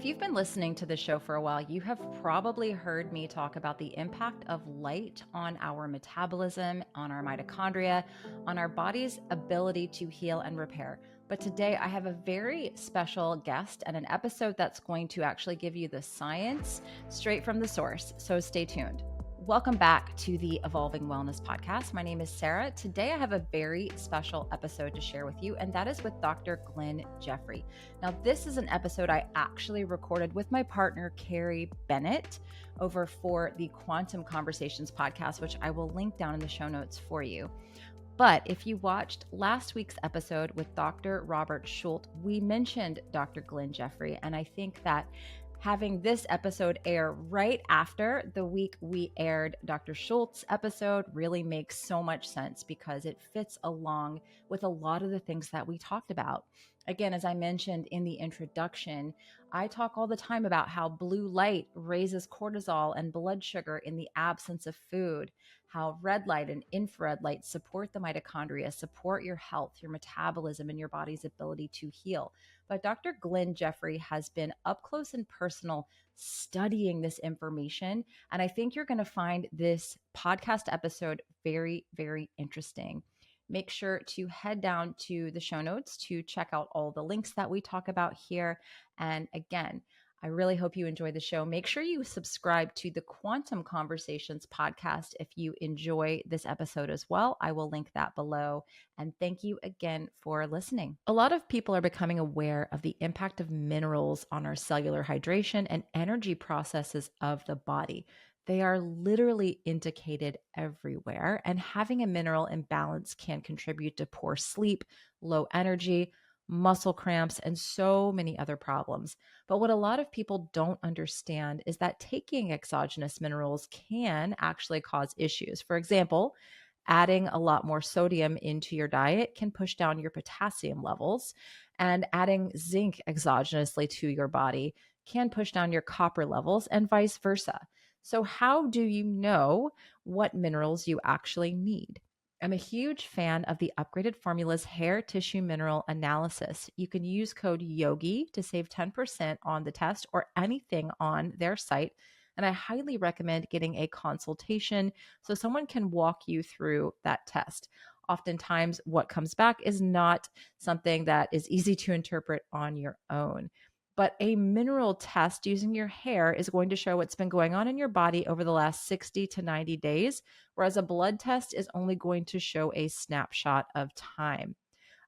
you've been listening to the show for a while, you have probably heard me talk about the impact of light on our metabolism, on our mitochondria, on our body's ability to heal and repair. But today I have a very special guest and an episode that's going to actually give you the science straight from the source. So stay tuned. Welcome back to the Evolving Wellness Podcast. My name is Sarah. Today I have a very special episode to share with you, and that is with Dr. Glen Jeffrey. Now, this is an episode I actually recorded with my partner, Carrie Bennett, over for the Quantum Conversations podcast, which I will link down in the show notes for you. But if you watched last week's episode with Dr. Robert Schultz, we mentioned Dr. Glen Jeffrey, and I think that having this episode air right after the week we aired Dr. Schultz's episode really makes so much sense because it fits along with a lot of the things that we talked about. Again, as I mentioned in the introduction, I talk all the time about how blue light raises cortisol and blood sugar in the absence of food, how red light and infrared light support the mitochondria, support your health, your metabolism, and your body's ability to heal. But Dr. Glen Jeffrey has been up close and personal studying this information. And I think you're going to find this podcast episode very, very interesting. Make sure to head down to the show notes to check out all the links that we talk about here. And again, I really hope you enjoy the show. Make sure you subscribe to the Quantum Conversations podcast if you enjoy this episode as well. I will link that below. And thank you again for listening. A lot of people are becoming aware of the impact of minerals on our cellular hydration and energy processes of the body. They are literally indicated everywhere, and having a mineral imbalance can contribute to poor sleep, low energy, muscle cramps, and so many other problems. But what a lot of people don't understand is that taking exogenous minerals can actually cause issues. For example, adding a lot more sodium into your diet can push down your potassium levels, and adding zinc exogenously to your body can push down your copper levels, and vice versa. So how do you know what minerals you actually need? I'm a huge fan of the Upgraded Formula's hair tissue mineral analysis. You can use code YOGI to save 10% on the test or anything on their site. And I highly recommend getting a consultation so someone can walk you through that test. Oftentimes, what comes back is not something that is easy to interpret on your own. But a mineral test using your hair is going to show what's been going on in your body over the last 60 to 90 days, whereas a blood test is only going to show a snapshot of time.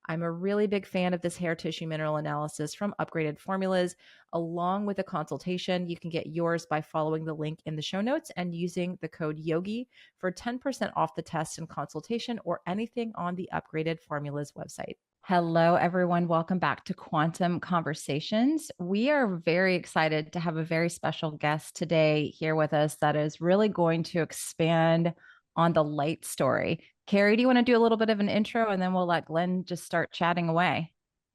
I'm a really big fan of this hair tissue mineral analysis from Upgraded Formulas. Along with a consultation, you can get yours by following the link in the show notes and using the code YOGI for 10% off the test and consultation or anything on the Upgraded Formulas website. Hello, everyone. Welcome back to Quantum Conversations. We are very excited to have a very special guest today here with us that is really going to expand on the light story. Carrie, do you want to do a little bit of an intro and then we'll let Glen just start chatting away?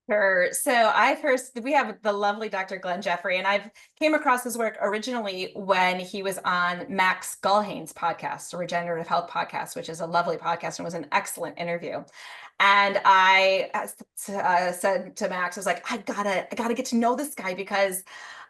Sure. So we have the lovely Dr. Glen Jeffrey, and I've came across his work originally when he was on Max Gullhane's podcast, a regenerative health podcast, which is a lovely podcast and was an excellent interview. And I said to Max, I was like, I gotta get to know this guy because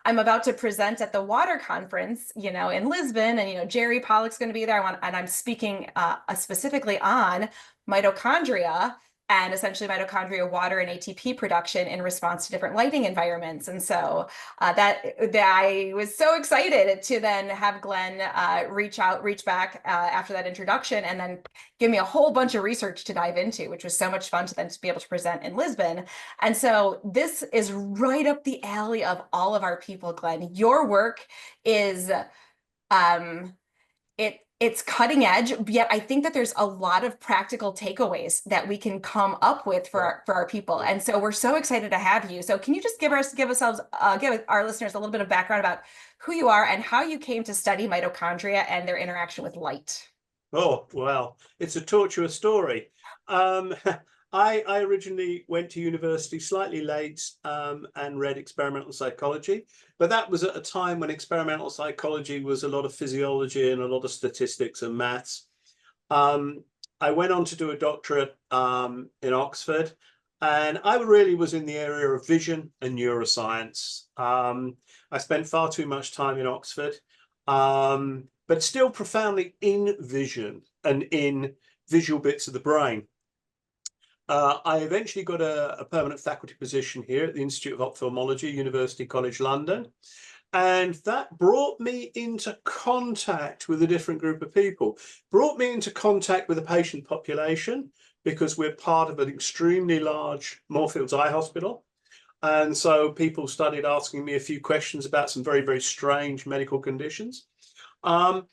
I'm about to present at the water conference, in Lisbon, and Jerry Pollock's going to be there. And I'm speaking specifically on mitochondria and essentially mitochondrial water and ATP production in response to different lighting environments. And so that I was so excited to then have Glen reach back after that introduction and then give me a whole bunch of research to dive into, which was so much fun to then to be able to present in Lisbon. And so this is right up the alley of all of our people, Glen. Your work is it's cutting edge, yet I think that there's a lot of practical takeaways that we can come up with for our people. And so we're so excited to have you. So can you just give our listeners a little bit of background about who you are and how you came to study mitochondria and their interaction with light? Oh, well, it's a tortuous story. I originally went to university slightly late and read experimental psychology, but that was at a time when experimental psychology was a lot of physiology and a lot of statistics and maths. I went on to do a doctorate in Oxford, And I really was in the area of vision and neuroscience. I spent far too much time in Oxford, but still profoundly in vision and in visual bits of the brain. I eventually got a permanent faculty position here at the Institute of Ophthalmology, University College London. And that brought me into contact with a different group of people, brought me into contact with the patient population, because we're part of an extremely large Moorfields Eye Hospital. And so people started asking me a few questions about some very, very strange medical conditions. And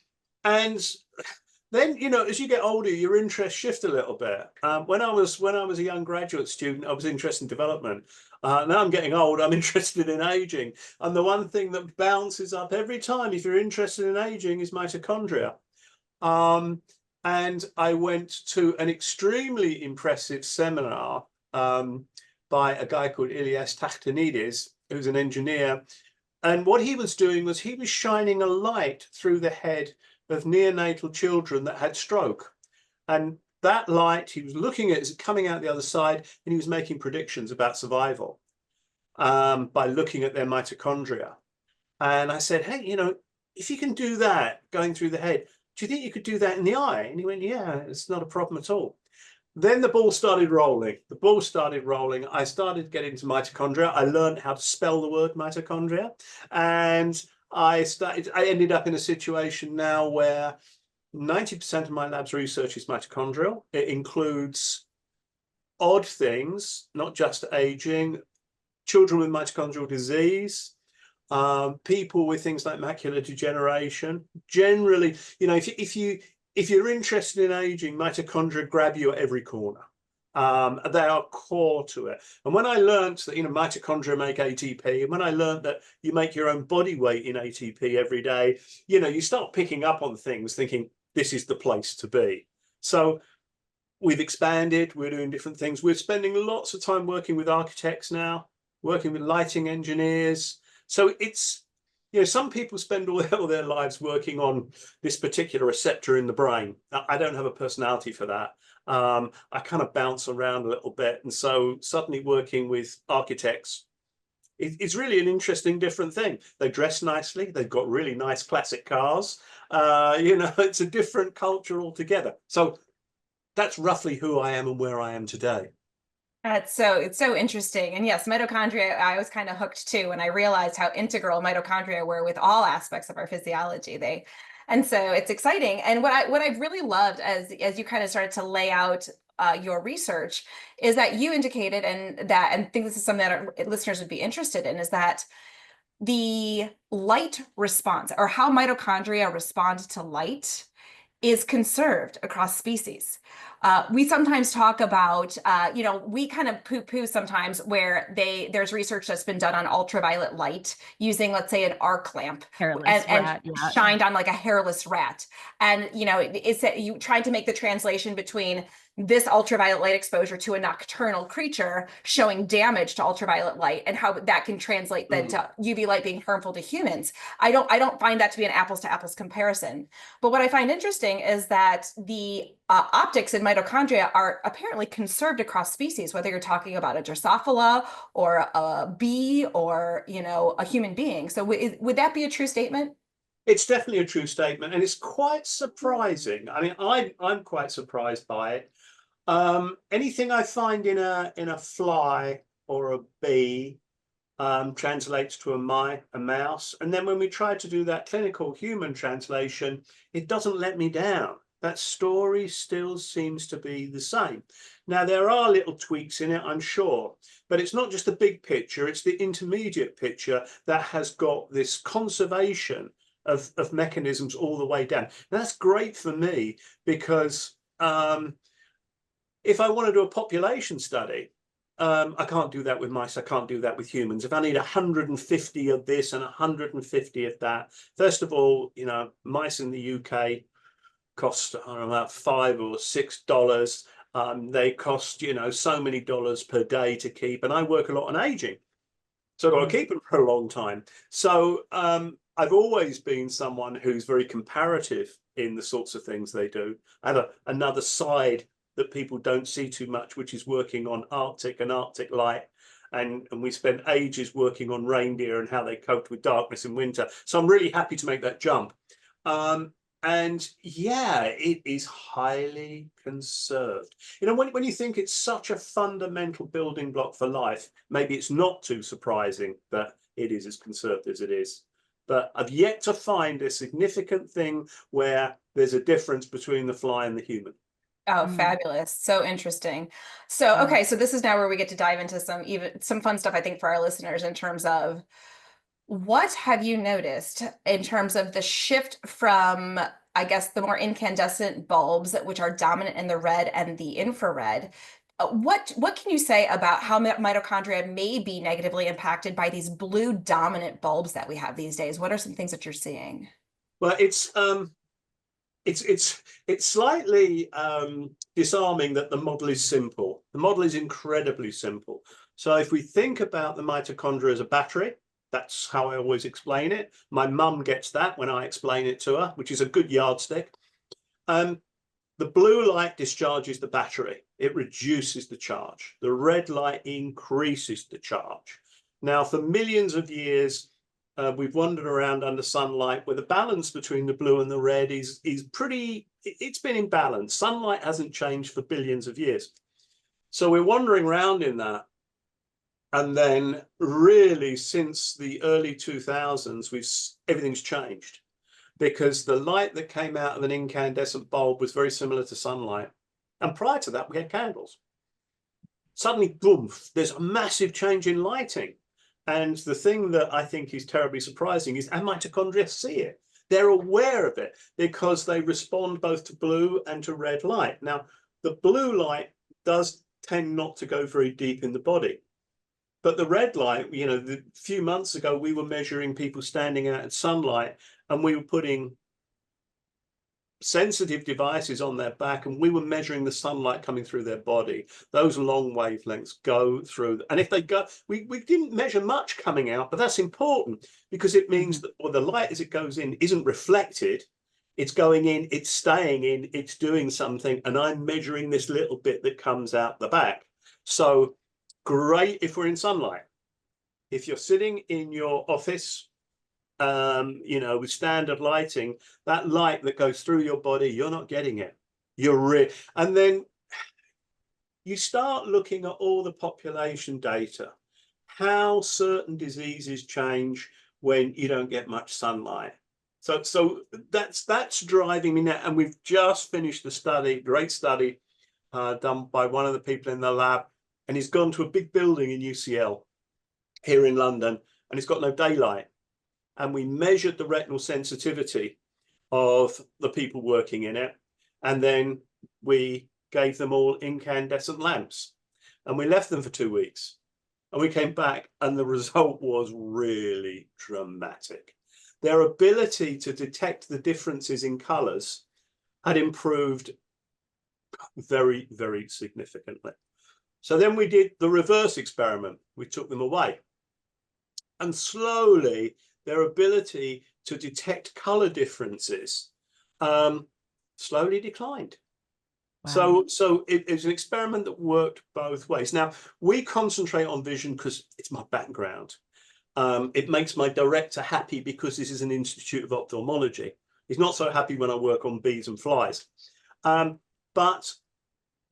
then, you know, as you get older, your interests shift a little bit. When I was a young graduate student, I was interested in development. Now I'm getting old, I'm interested in aging. And the one thing that bounces up every time if you're interested in aging is mitochondria. And I went to an extremely impressive seminar by a guy called Ilias Tachtanides, who's an engineer. And what he was doing was he was shining a light through the head of neonatal children that had stroke. And that light, he was looking at it coming out the other side, and he was making predictions about survival by looking at their mitochondria. And I said, hey, you know, if you can do that going through the head, do you think you could do that in the eye? And he went, yeah, it's not a problem at all. Then the ball started rolling. The ball started rolling. I started getting into mitochondria. I learned how to spell the word mitochondria. And I ended up in a situation now where 90% of my lab's research is mitochondrial. It includes odd things, not just aging, children with mitochondrial disease, people with things like macular degeneration. Generally, you know, if you're interested in aging, mitochondria grab you at every corner. They are core to it. And when I learned that, you know, mitochondria make ATP, and when I learned that you make your own body weight in ATP every day, you know, you start picking up on things thinking this is the place to be. So we've expanded, we're doing different things. We're spending lots of time working with architects now, working with lighting engineers. So it's, you know, some people spend all their lives working on this particular receptor in the brain. I don't have a personality for that. I kind of bounce around a little bit. And so suddenly working with architects, it's really an interesting, different thing. They dress nicely. They've got really nice classic cars. You know, it's a different culture altogether. So that's roughly who I am and where I am today. It's so interesting. And yes, mitochondria, I was kind of hooked too when I realized how integral mitochondria were with all aspects of our physiology. And so it's exciting. And what I've really loved as you kind of started to lay out your research is that you indicated, and I think this is something that our listeners would be interested in, is that the light response, or how mitochondria respond to light, is conserved across species. We sometimes talk about, you know, we kind of poo-poo sometimes where there's research that's been done on ultraviolet light using, let's say, an arc lamp and shined on like a hairless rat. And, you know, it's that you tried to make the translation between this ultraviolet light exposure to a nocturnal creature showing damage to ultraviolet light and how that can translate then to UV light being harmful to humans. I don't find that to be an apples to apples comparison. But what I find interesting is that the optics in mitochondria are apparently conserved across species, whether you're talking about a Drosophila or a bee or, you know, a human being. So would that be a true statement? It's definitely a true statement, and it's quite surprising. I mean, I'm quite surprised by it. Anything I find in a fly or a bee translates to a mouse, and then when we try to do that clinical human translation, it doesn't let me down. That story still seems to be the same. Now, there are little tweaks in it, I'm sure, but it's not just the big picture, it's the intermediate picture that has got this conservation of mechanisms all the way down. And that's great for me because if I want to do a population study, I can't do that with mice. I can't do that with humans. If I need 150 of this and 150 of that, first of all, you know, mice in the UK cost, I don't know, about $5 or $6. They cost, you know, so many dollars per day to keep. And I work a lot on aging, so I've got to keep them for a long time. So I've always been someone who's very comparative in the sorts of things they do. I have another side that people don't see too much, which is working on Arctic and Arctic light. And we spent ages working on reindeer and how they coped with darkness in winter. So I'm really happy to make that jump. And yeah, it is highly conserved. You know, when you think it's such a fundamental building block for life, maybe it's not too surprising that it is as conserved as it is. But I've yet to find a significant thing where there's a difference between the fly and the human. Oh, fabulous. So interesting. So, Yeah. okay, so this is now where we get to dive into some fun stuff, I think, for our listeners in terms of what have you noticed in terms of the shift from, I guess, the more incandescent bulbs, which are dominant in the red and the infrared. What can you say about how mitochondria may be negatively impacted by these blue dominant bulbs that we have these days? What are some things that you're seeing? Well, it's slightly disarming that the model is simple. The model is incredibly simple. So if we think about the mitochondria as a battery, that's how I always explain it. My mum gets that when I explain it to her, which is a good yardstick. The blue light discharges the battery. It reduces the charge. The red light increases the charge. Now, for millions of years, we've wandered around under sunlight where the balance between the blue and the red is pretty, it's been in balance. Sunlight hasn't changed for billions of years. So we're wandering around in that. And then really since the early 2000s, everything's changed, because the light that came out of an incandescent bulb was very similar to sunlight. And prior to that, we had candles. Suddenly, boom, there's a massive change in lighting. And the thing that I think is terribly surprising is our mitochondria see it. They're aware of it because they respond both to blue and to red light. Now, the blue light does tend not to go very deep in the body. But the red light, you know, a few months ago, we were measuring people standing out in sunlight, and we were putting sensitive devices on their back, and we were measuring the sunlight coming through their body. Those long wavelengths go through, and if they go, we didn't measure much coming out, but that's important because it means that the light as it goes in isn't reflected. It's going in, it's staying in, it's doing something, and I'm measuring this little bit that comes out the back. So great if we're in sunlight. If you're sitting in your office, you know, with standard lighting, that light that goes through your body, you're not getting it. And then you start looking at all the population data, how certain diseases change when you don't get much sunlight. So that's driving me now. And we've just finished the study, great study, done by one of the people in the lab. And he's gone to a big building in UCL here in London, and it's got no daylight. And we measured the retinal sensitivity of the people working in it. And then we gave them all incandescent lamps. And we left them for 2 weeks. And we came back, and the result was really dramatic. Their ability to detect the differences in colors had improved very, very significantly. So then we did the reverse experiment. We took them away. And slowly, their ability to detect color differences slowly declined. Wow. So it's an experiment that worked both ways. Now, we concentrate on vision because it's my background. It makes my director happy because this is an institute of ophthalmology. He's not so happy when I work on bees and flies. But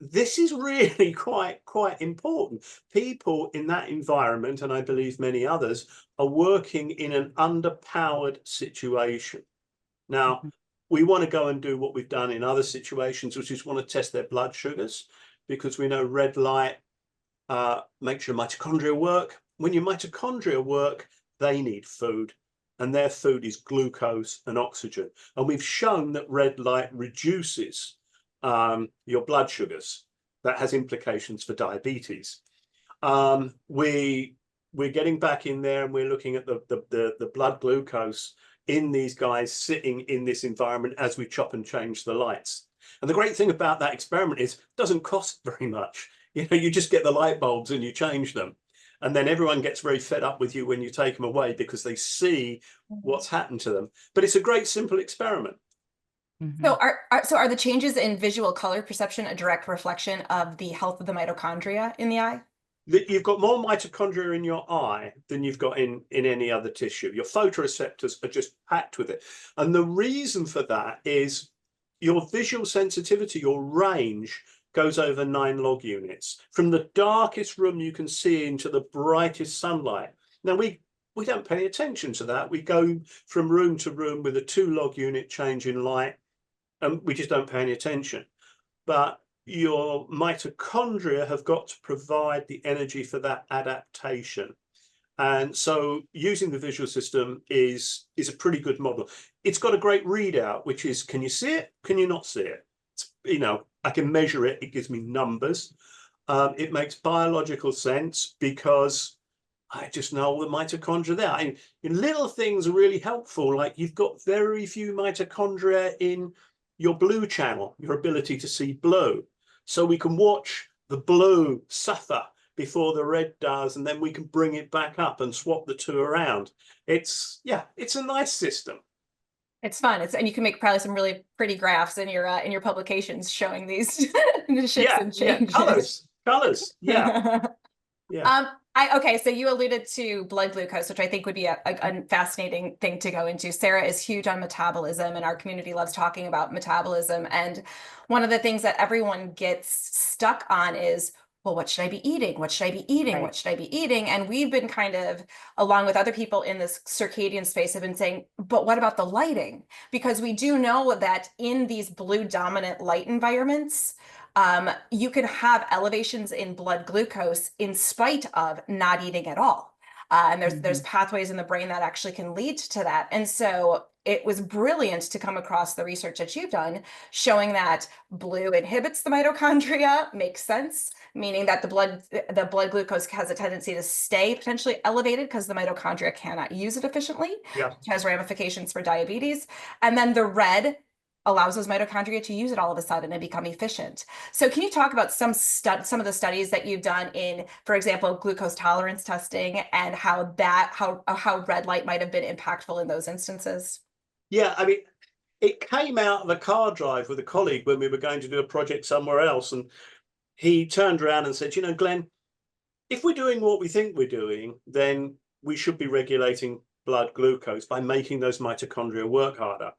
this is really quite important. People in that environment, and I believe many others, are working in an underpowered situation. Now, we want to go and do what we've done in other situations, which is want to test their blood sugars, because we know red light makes your mitochondria work. When your mitochondria work, they need food, and their food is glucose and oxygen. And we've shown that red light reduces your blood sugars. That has implications for diabetes. We're getting back in there, and we're looking at the blood glucose in these guys sitting in this environment as we chop and change the lights. And the great thing about that experiment is it doesn't cost very much. You know, you just get the light bulbs and you change them. And then everyone gets very fed up with you when you take them away because they see what's happened to them. But it's a great, simple experiment. Mhm. So are the changes in visual color perception a direct reflection of the health of the mitochondria in the eye? That you've got more mitochondria in your eye than you've got in any other tissue. Your photoreceptors are just packed with it. And the reason for that is your visual sensitivity, your range goes over 9 log units. From the darkest room you can see into the brightest sunlight. Now we don't pay attention to that. We go from room to room with a 2 log unit change in light, and we just don't pay any attention. But your mitochondria have got to provide the energy for that adaptation. And so using the visual system is a pretty good model. It's got a great readout, which is, can you see it? Can you not see it? I can measure it. It gives me numbers. It makes biological sense because I just know all the mitochondria there. Little things are really helpful. Like you've got very few mitochondria in your blue channel, your ability to see blue. So we can watch the blue suffer before the red does, and then we can bring it back up and swap the two around. It's a nice system. It's fun. And you can make probably some really pretty graphs in your publications showing these shifts and changes. Colors. Yeah. Okay, so you alluded to blood glucose, which I think would be a fascinating thing to go into. Sarah is huge on metabolism, and our community loves talking about metabolism. And one of the things that everyone gets stuck on is, well, what should I be eating? What should I be eating? Right. What should I be eating? And we've been kind of, along with other people in this circadian space, have been saying, but what about the lighting? Because we do know that in these blue dominant light environments, you can have elevations in blood glucose in spite of not eating at all. And there's pathways in the brain that actually can lead to that. And so it was brilliant to come across the research that you've done showing that blue inhibits the mitochondria, makes sense, meaning that the blood glucose has a tendency to stay potentially elevated because the mitochondria cannot use it efficiently, which has ramifications for diabetes. And then the red allows those mitochondria to use it all of a sudden and become efficient. So can you talk about some of the studies that you've done in, for example, glucose tolerance testing, and how red light might have been impactful in those instances? Yeah, it came out of a car drive with a colleague when we were going to do a project somewhere else, and he turned around and said, Glenn, if we're doing what we think we're doing, then we should be regulating blood glucose by making those mitochondria work harder.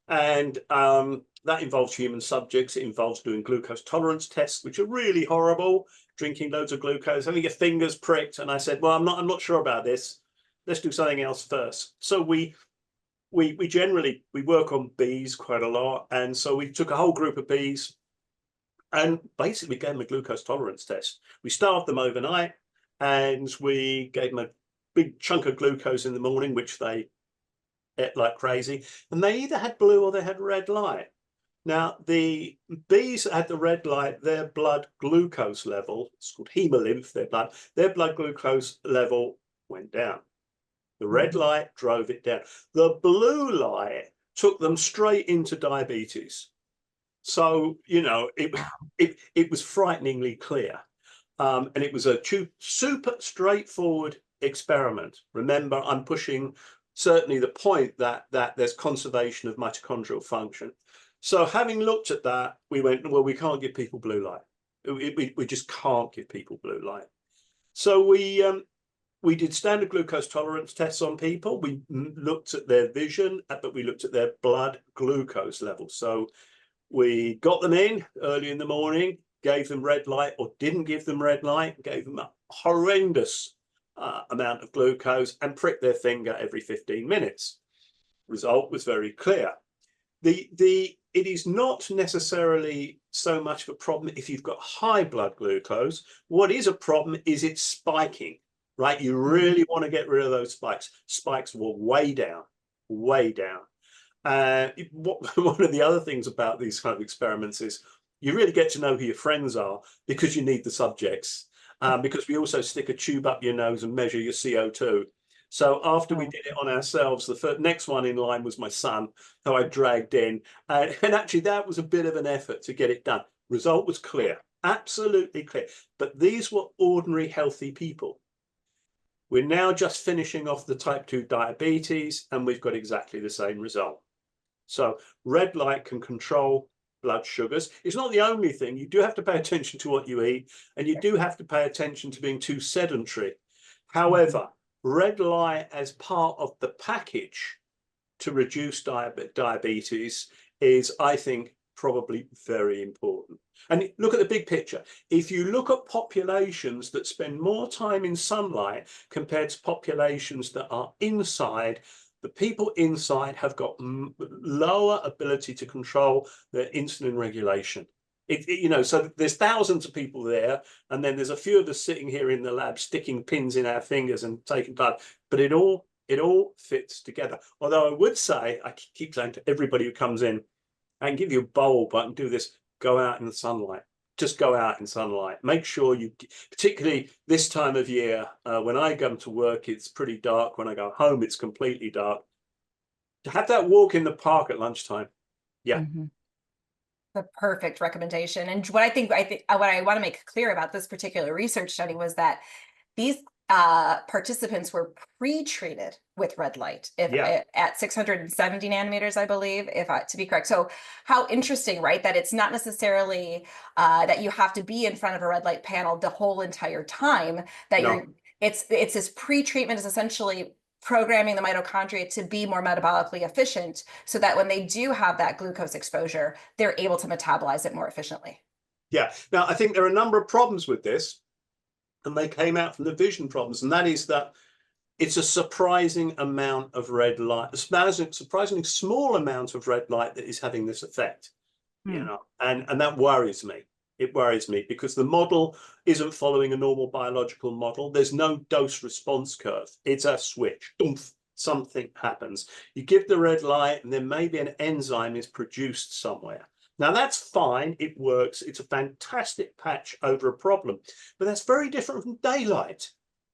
And that involves human subjects. It involves doing glucose tolerance tests, which are really horrible, drinking loads of glucose, having your fingers pricked. And I said, well, I'm not sure about this. Let's do something else first. So we generally work on bees quite a lot. And so we took a whole group of bees and basically gave them a glucose tolerance test. We starved them overnight, and we gave them a big chunk of glucose in the morning, which they ate like crazy, and they either had blue or they had red light. Now, the bees that had the red light, their blood glucose level, it's called hemolymph, their blood glucose level went down. The red light drove it down. The blue light took them straight into diabetes. So, it was frighteningly clear. And it was a super straightforward experiment. Remember, I'm pushing certainly the point that there's conservation of mitochondrial function. So having looked at that, we went, well, we can't give people blue light. We just can't give people blue light. So we did standard glucose tolerance tests on people. We looked at their vision, but we looked at their blood glucose level. So we got them in early in the morning, gave them red light or didn't give them red light, gave them a horrendous amount of glucose and pricked their finger every 15 minutes. Result was very clear. It is not necessarily so much of a problem if you've got high blood glucose. What is a problem is it's spiking, right? You really want to get rid of those spikes. Spikes were way down, way down. One of the other things about these kind of experiments is you really get to know who your friends are, because you need the subjects. Because we also stick a tube up your nose and measure your CO2. So after we did it on ourselves, the next one in line was my son, who I dragged in. And actually, that was a bit of an effort to get it done. Result was clear, absolutely clear. But these were ordinary, healthy people. We're now just finishing off the type 2 diabetes, and we've got exactly the same result. So red light can control blood sugars. It's not the only thing. You do have to pay attention to what you eat, and you do have to pay attention to being too sedentary. However, red light as part of the package to reduce diabetes is, I think, probably very important. And look at the big picture. If you look at populations that spend more time in sunlight compared to populations that are inside, the people inside have got lower ability to control their insulin regulation. So there's thousands of people there, and then there's a few of us sitting here in the lab sticking pins in our fingers and taking blood, but it all fits together. Although I would say, I keep saying to everybody who comes in, I can give you a bulb, I can do this, go out in the sunlight. Just go out in sunlight. Make sure you, particularly this time of year, when I come to work, it's pretty dark. When I go home, it's completely dark. To have that walk in the park at lunchtime. Yeah. The perfect recommendation. And what I want to make clear about this particular research study was that these participants were pre-treated with red light at 670 nanometers, I believe, to be correct. So how interesting, right? That it's not necessarily that you have to be in front of a red light panel the whole entire time. That it's this pre-treatment is essentially programming the mitochondria to be more metabolically efficient, so that when they do have that glucose exposure, they're able to metabolize it more efficiently. Yeah. Now, I think there are a number of problems with this, and they came out from the vision problems, and that is that it's a surprising amount of red light, a surprisingly small amount of red light that is having this effect, and that worries me. It worries me because the model isn't following a normal biological model. There's no dose response curve. It's a switch. Oomph, something happens. You give the red light, and then maybe an enzyme is produced somewhere. Now, that's fine. It works. It's a fantastic patch over a problem. But that's very different from daylight.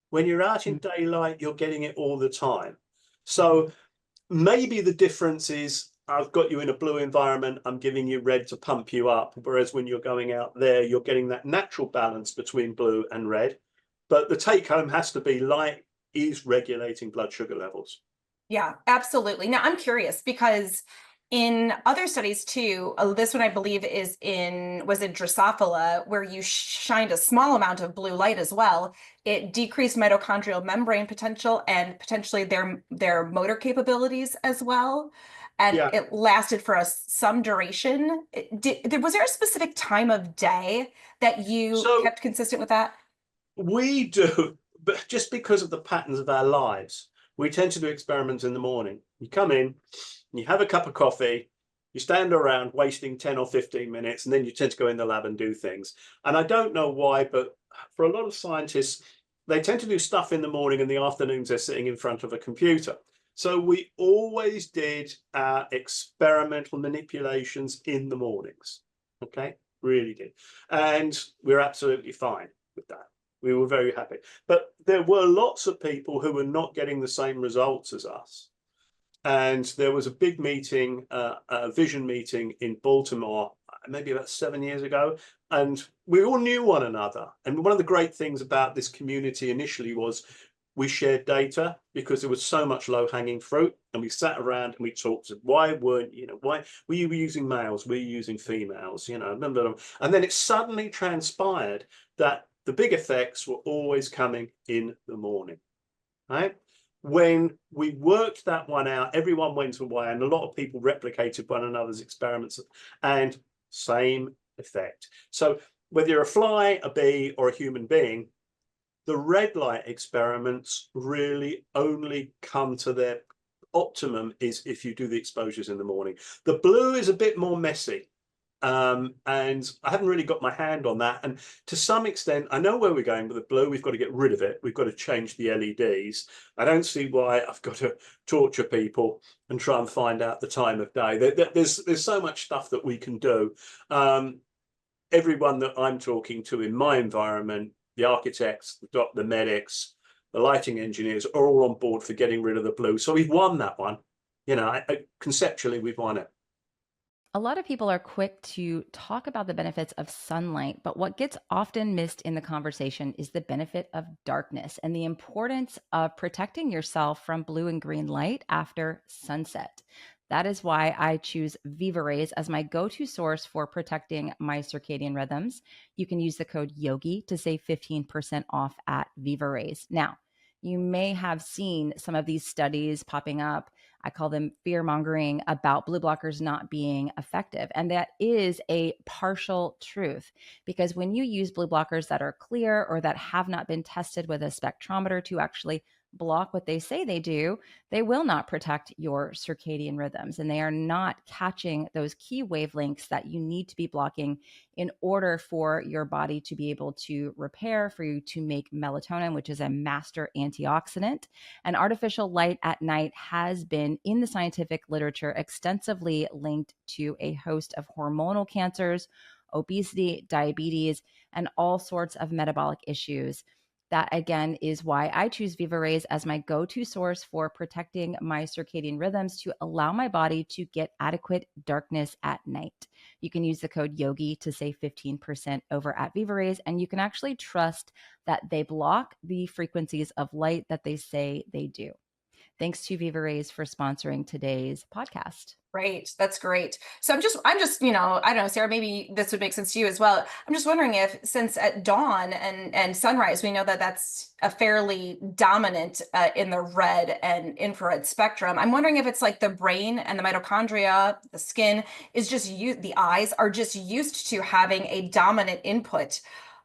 When you're out in daylight, you're getting it all the time. So maybe the difference is I've got you in a blue environment, I'm giving you red to pump you up. Whereas when you're going out there, you're getting that natural balance between blue and red. But the take home has to be light is regulating blood sugar levels. Yeah, absolutely. Now, I'm curious because in other studies too, this one I believe was in Drosophila, where you shined a small amount of blue light as well. It decreased mitochondrial membrane potential and potentially their motor capabilities as well. And it lasted for some duration. Was there a specific time of day that you kept consistent with that? We do, but just because of the patterns of our lives, we tend to do experiments in the morning. You come in, you have a cup of coffee, you stand around wasting 10 or 15 minutes, and then you tend to go in the lab and do things. And I don't know why, but for a lot of scientists, they tend to do stuff in the morning, and the afternoons they're sitting in front of a computer. So we always did our experimental manipulations in the mornings. Okay, really did. And we're absolutely fine with that. We were very happy. But there were lots of people who were not getting the same results as us. And there was a big meeting, a vision meeting in Baltimore, maybe about 7 years ago. And we all knew one another. And one of the great things about this community initially was we shared data because there was so much low-hanging fruit, and we sat around and we talked. Why were you using males? Were you using females? And then it suddenly transpired that the big effects were always coming in the morning, right? When we worked that one out, everyone went away, and a lot of people replicated one another's experiments, and same effect. So whether you're a fly, a bee, or a human being, the red light experiments really only come to their optimum is if you do the exposures in the morning. The blue is a bit more messy. And I haven't really got my hand on that. And to some extent, I know where we're going with the blue. We've got to get rid of it. We've got to change the LEDs. I don't see why I've got to torture people and try and find out the time of day. There's so much stuff that we can do. Everyone that I'm talking to in my environment, the architects, the medics, the lighting engineers are all on board for getting rid of the blue. So we've won that one. Conceptually, we've won it. A lot of people are quick to talk about the benefits of sunlight, but what gets often missed in the conversation is the benefit of darkness and the importance of protecting yourself from blue and green light after sunset. That is why I choose Viva Rays as my go-to source for protecting my circadian rhythms. You can use the code YOGI to save 15% off at Viva Rays. Now, you may have seen some of these studies popping up. I call them fear mongering about blue blockers not being effective. And that is a partial truth, because when you use blue blockers that are clear or that have not been tested with a spectrometer to actually block what they say they do, they will not protect your circadian rhythms, and they are not catching those key wavelengths that you need to be blocking in order for your body to be able to repair, for you to make melatonin, which is a master antioxidant. And artificial light at night has been in the scientific literature extensively linked to a host of hormonal cancers, obesity, diabetes, and all sorts of metabolic issues. That again is why I choose Viva Rays as my go-to source for protecting my circadian rhythms to allow my body to get adequate darkness at night. You can use the code YOGI to save 15% over at Viva Rays, and you can actually trust that they block the frequencies of light that they say they do. Thanks to Viva Rays for sponsoring today's podcast. Great. That's great. So I'm just, I don't know, Sarah, maybe this would make sense to you as well. I'm just wondering if, since at dawn and sunrise, we know that that's a fairly dominant in the red and infrared spectrum. I'm wondering if it's like the brain and the mitochondria, the skin is just the eyes are just used to having a dominant input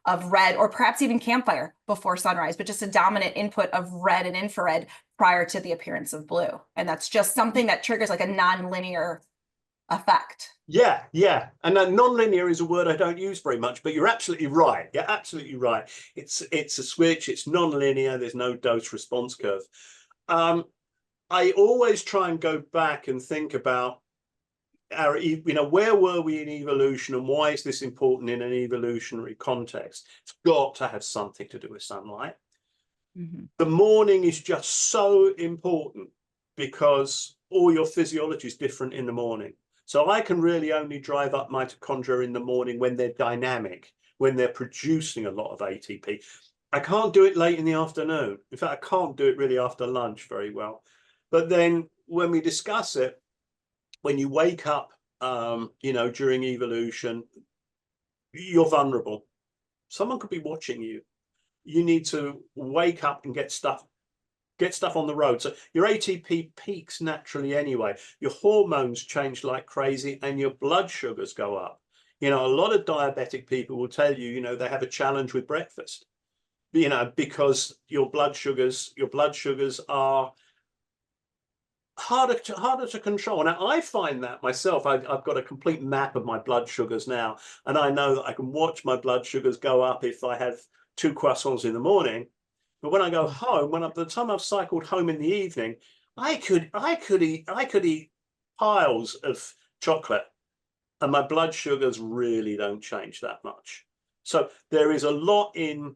of red, or perhaps even campfire before sunrise, but just a dominant input of red and infrared prior to the appearance of blue. And that's just something that triggers like a non-linear effect. Yeah, yeah. And non-linear is a word I don't use very much, but you're absolutely right. You're absolutely right. It's a switch, it's non-linear, there's no dose response curve. I always try and go back and think about where were we in evolution, and why is this important in an evolutionary context? It's got to have something to do with sunlight. Mm-hmm. The morning is just so important because all your physiology is different in the morning. So I can really only drive up mitochondria in the morning when they're dynamic, when they're producing a lot of ATP. I can't do it late in the afternoon. In fact, I can't do it really after lunch very well. But then when we discuss it, when you wake up, during evolution, you're vulnerable. Someone could be watching you. You need to wake up and get stuff on the road. So your ATP peaks naturally anyway. Your hormones change like crazy, and your blood sugars go up. A lot of diabetic people will tell you, they have a challenge with breakfast, because your blood sugars are harder to control. Now I find that myself. I've got a complete map of my blood sugars now, and I know that I can watch my blood sugars go up if I have 2 croissants in the morning. But when I go home, by the time I've cycled home in the evening, I could eat piles of chocolate, and my blood sugars really don't change that much. So there is a lot in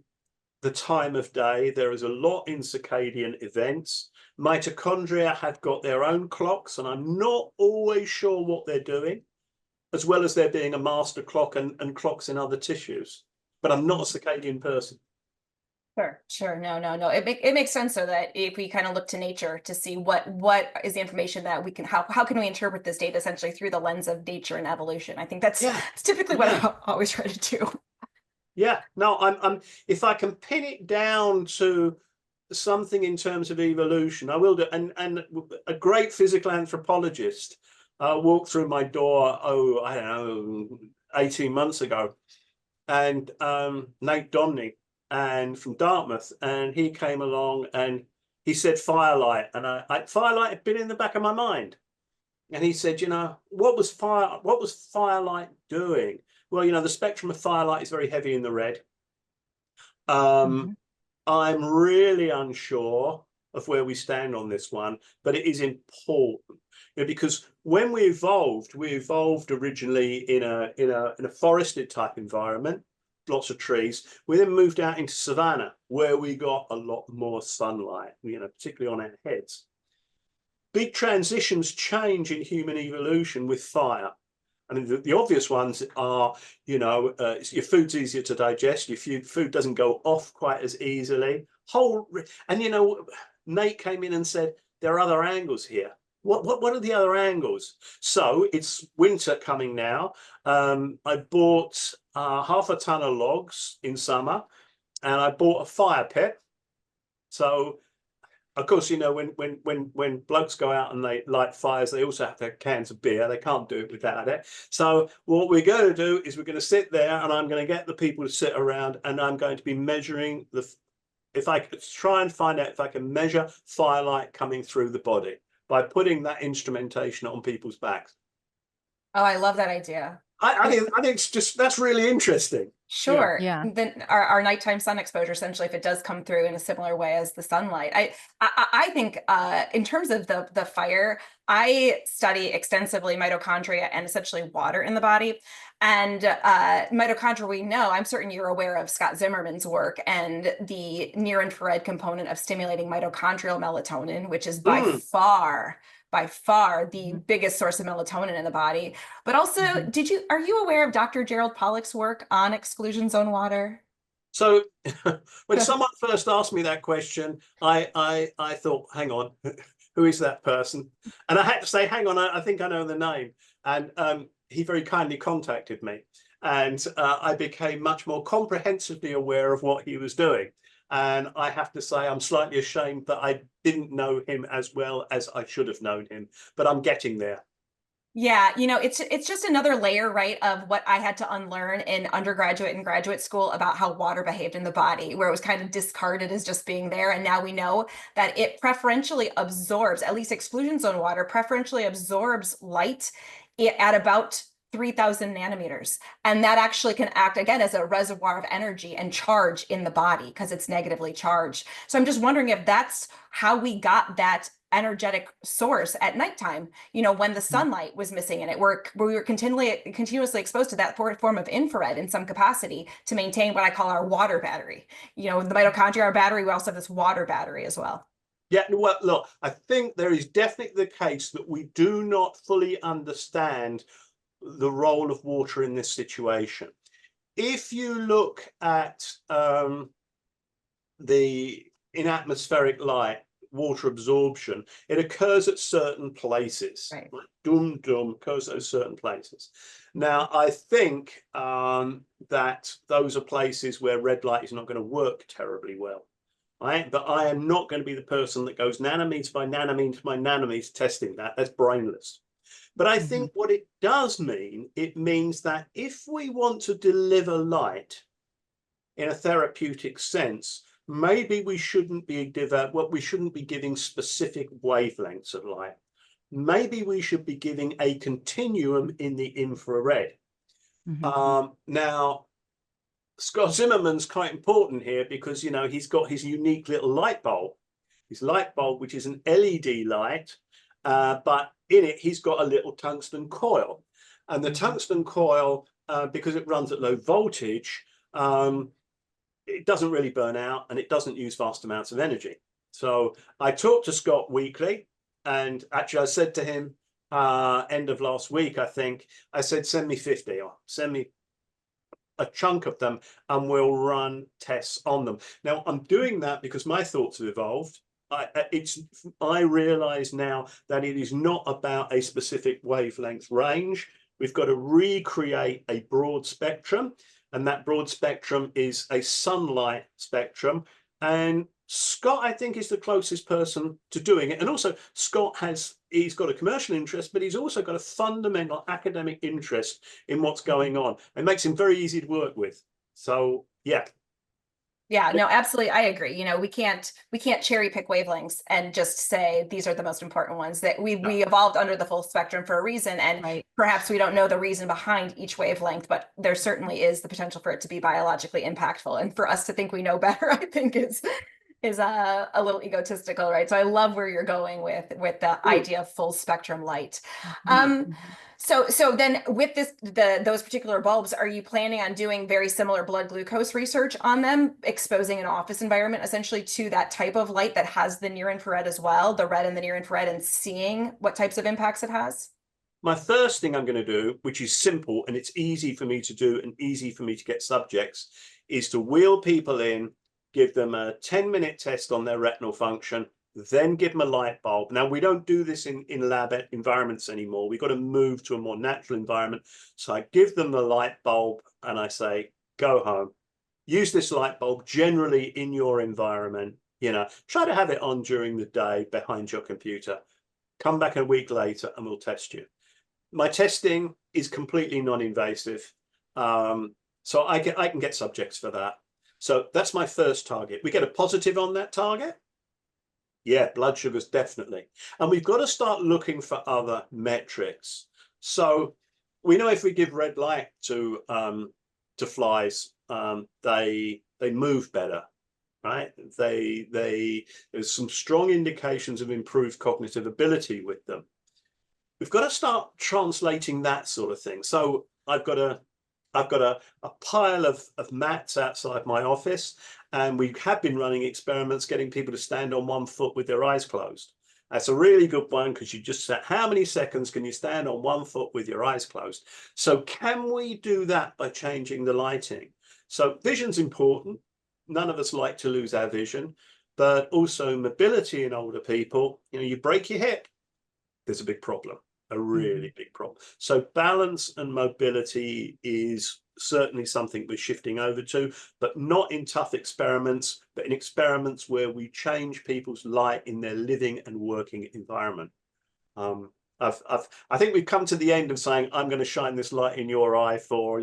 the time of day. There is a lot in circadian events. Mitochondria have got their own clocks, and I'm not always sure what they're doing, as well as there being a master clock and clocks in other tissues. But I'm not a circadian person. Sure. No. It makes sense, so that if we kind of look to nature to see what is the information that we can, how can we interpret this data essentially through the lens of nature and evolution. I think that's typically what I always try to do. Yeah. No, I'm if I can pin it down to something in terms of evolution, I will do. And a great physical anthropologist walked through my door, I don't know, 18 months ago, and Nate Domney, and from Dartmouth, and he came along and he said firelight, and firelight had been in the back of my mind. And he said, what was firelight doing? Well, the spectrum of firelight is very heavy in the red. I'm really unsure of where we stand on this one, but it is important, because when we evolved originally in a forested type environment, lots of trees. We then moved out into savanna, where we got a lot more sunlight, particularly on our heads. Big transitions change in human evolution with fire. I mean, the obvious ones are, your food's easier to digest, your food doesn't go off quite as easily. Nate came in and said, there are other angles here. what are the other angles? So it's winter coming now. I bought half a ton of logs in summer, and I bought a fire pit. So of course, you know, when blokes go out and they light fires, they also have to have cans of beer. They can't do it without it. So what we're going to do is we're going to sit there, and I'm going to get the people to sit around, and I'm going to be measuring if I could try and find out if I can measure firelight coming through the body by putting that instrumentation on people's backs. Oh, I love that idea. I think it's just, that's really interesting. Sure. Yeah. Then our nighttime sun exposure, essentially, if it does come through in a similar way as the sunlight, I think in terms of the fire, I study extensively mitochondria and essentially water in the body. And mitochondria, we know, I'm certain you're aware of Scott Zimmerman's work and the near infrared component of stimulating mitochondrial melatonin, which is by far the biggest source of melatonin in the body. But also, are you aware of Dr. Gerald Pollack's work on exclusion zone water? So when someone first asked me that question, I thought, hang on, who is that person? And I had to say, hang on, I think I know the name. And he very kindly contacted me, and I became much more comprehensively aware of what he was doing. And I have to say, I'm slightly ashamed that I didn't know him as well as I should have known him, but I'm getting there. Yeah, you know, it's just another layer, right, of what I had to unlearn in undergraduate and graduate school about how water behaved in the body, where it was kind of discarded as just being there. And now we know that it preferentially absorbs, at least exclusion zone water, preferentially absorbs light at about 3,000 nanometers. And that actually can act again as a reservoir of energy and charge in the body because it's negatively charged. So I'm just wondering if that's how we got that energetic source at nighttime, you know, when the sunlight was missing in it. We were continuously exposed to that form of infrared in some capacity to maintain what I call our water battery. You know, the mitochondria, our battery, we also have this water battery as well. Yeah, well, look, I think there is definitely the case that we do not fully understand the role of water in this situation. If you look at in atmospheric light, water absorption, it occurs at certain places. Right. Occurs at certain places. Now, I think that those are places where red light is not going to work terribly well. Right? But I am not going to be the person that goes nanometer by nanometer by nanometer testing that. That's brainless. But I think what it does mean, it means that if we want to deliver light in a therapeutic sense, maybe we shouldn't be giving specific wavelengths of light. Maybe we should be giving a continuum in the infrared. Now, Scott Zimmerman's quite important here because, you know, he's got his unique little light bulb, which is an LED light, but in it, he's got a little tungsten coil. And the tungsten coil, because it runs at low voltage, it doesn't really burn out and it doesn't use vast amounts of energy. So I talked to Scott weekly, and actually I said to him end of last week, I think, I said, send me 50 or send me a chunk of them and we'll run tests on them. Now I'm doing that because my thoughts have evolved. I realize now that it is not about a specific wavelength range. We've got to recreate a broad spectrum, and that broad spectrum is a sunlight spectrum. And Scott, I think, is the closest person to doing it. And also Scott he's got a commercial interest, but he's also got a fundamental academic interest in what's going on. It makes him very easy to work with. So yeah. Yeah, no, absolutely. I agree. You know, we can't cherry pick wavelengths and just say these are the most important ones. That we evolved under the full spectrum for a reason, and perhaps we don't know the reason behind each wavelength, but there certainly is the potential for it to be biologically impactful. And for us to think we know better, I think is a little egotistical, right? So I love where you're going with the idea of full spectrum light. So then with those particular bulbs, are you planning on doing very similar blood glucose research on them, exposing an office environment essentially to that type of light that has the near infrared as well, the red and the near infrared, and seeing what types of impacts it has? My first thing I'm going to do, which is simple and it's easy for me to do and easy for me to get subjects, is to wheel people in, give them a 10-minute test on their retinal function, then give them a light bulb. Now, we don't do this in lab environments anymore. We've got to move to a more natural environment. So I give them the light bulb and I say, go home. Use this light bulb generally in your environment. You know, try to have it on during the day behind your computer. Come back a week later and we'll test you. My testing is completely non-invasive. So I can get subjects for that. So that's my first target. We get a positive on that target. Yeah, blood sugars, definitely. And we've got to start looking for other metrics. So we know if we give red light to flies, they move better, right? There's some strong indications of improved cognitive ability with them. We've got to start translating that sort of thing. So I've got a pile of mats outside my office, and we have been running experiments getting people to stand on one foot with their eyes closed. That's a really good one because you just said, how many seconds can you stand on one foot with your eyes closed? So can we do that by changing the lighting? So vision's important. None of us like to lose our vision, but also mobility in older people. You know, you break your hip, there's a big problem. A really big problem. So balance and mobility is certainly something we're shifting over to, but not in tough experiments, but in experiments where we change people's light in their living and working environment. I think we've come to the end of saying, I'm going to shine this light in your eye for,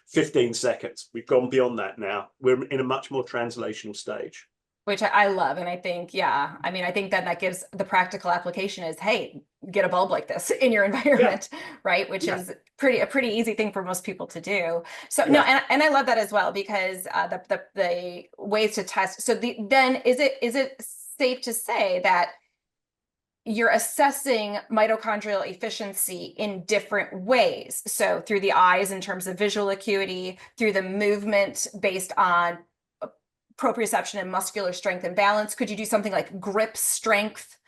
15 seconds. We've gone beyond that now. We're in a much more translational stage. Which I love. And I think, yeah, I mean, I think that gives the practical application is, hey, get a bulb like this in your environment, right? Which is a pretty easy thing for most people to do. So no, and I love that as well, because the ways to test. So then is it safe to say that you're assessing mitochondrial efficiency in different ways? So through the eyes in terms of visual acuity, through the movement based on proprioception and muscular strength and balance. Could you do something like grip strength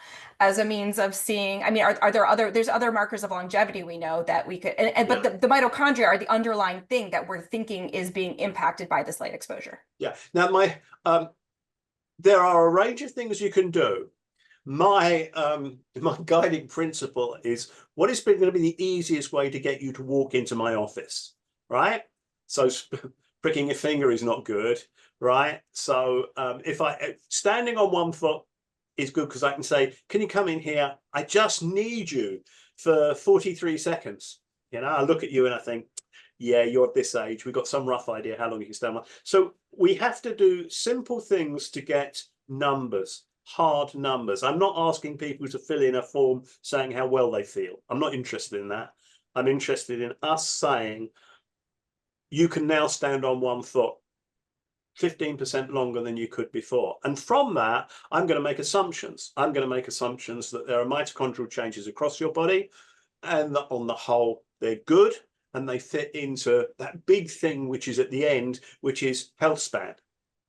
as a means of seeing? I mean, are there there's other markers of longevity we know that we could, but the mitochondria are the underlying thing that we're thinking is being impacted by this light exposure. Yeah. Now, there are a range of things you can do. My guiding principle is, what is going to be the easiest way to get you to walk into my office, right? So pricking your finger is not good. Right. So if standing on one foot is good, because I can say, can you come in here? I just need you for 43 seconds. I look at you and I think, yeah, you're at this age. We've got some rough idea how long you can stand on. So we have to do simple things to get numbers, hard numbers. I'm not asking people to fill in a form saying how well they feel. I'm not interested in that. I'm interested in us saying, you can now stand on one foot 15% longer than you could before. And from that, I'm going to make assumptions. I'm going to make assumptions that there are mitochondrial changes across your body, and that on the whole, they're good, and they fit into that big thing, which is at the end, which is health span,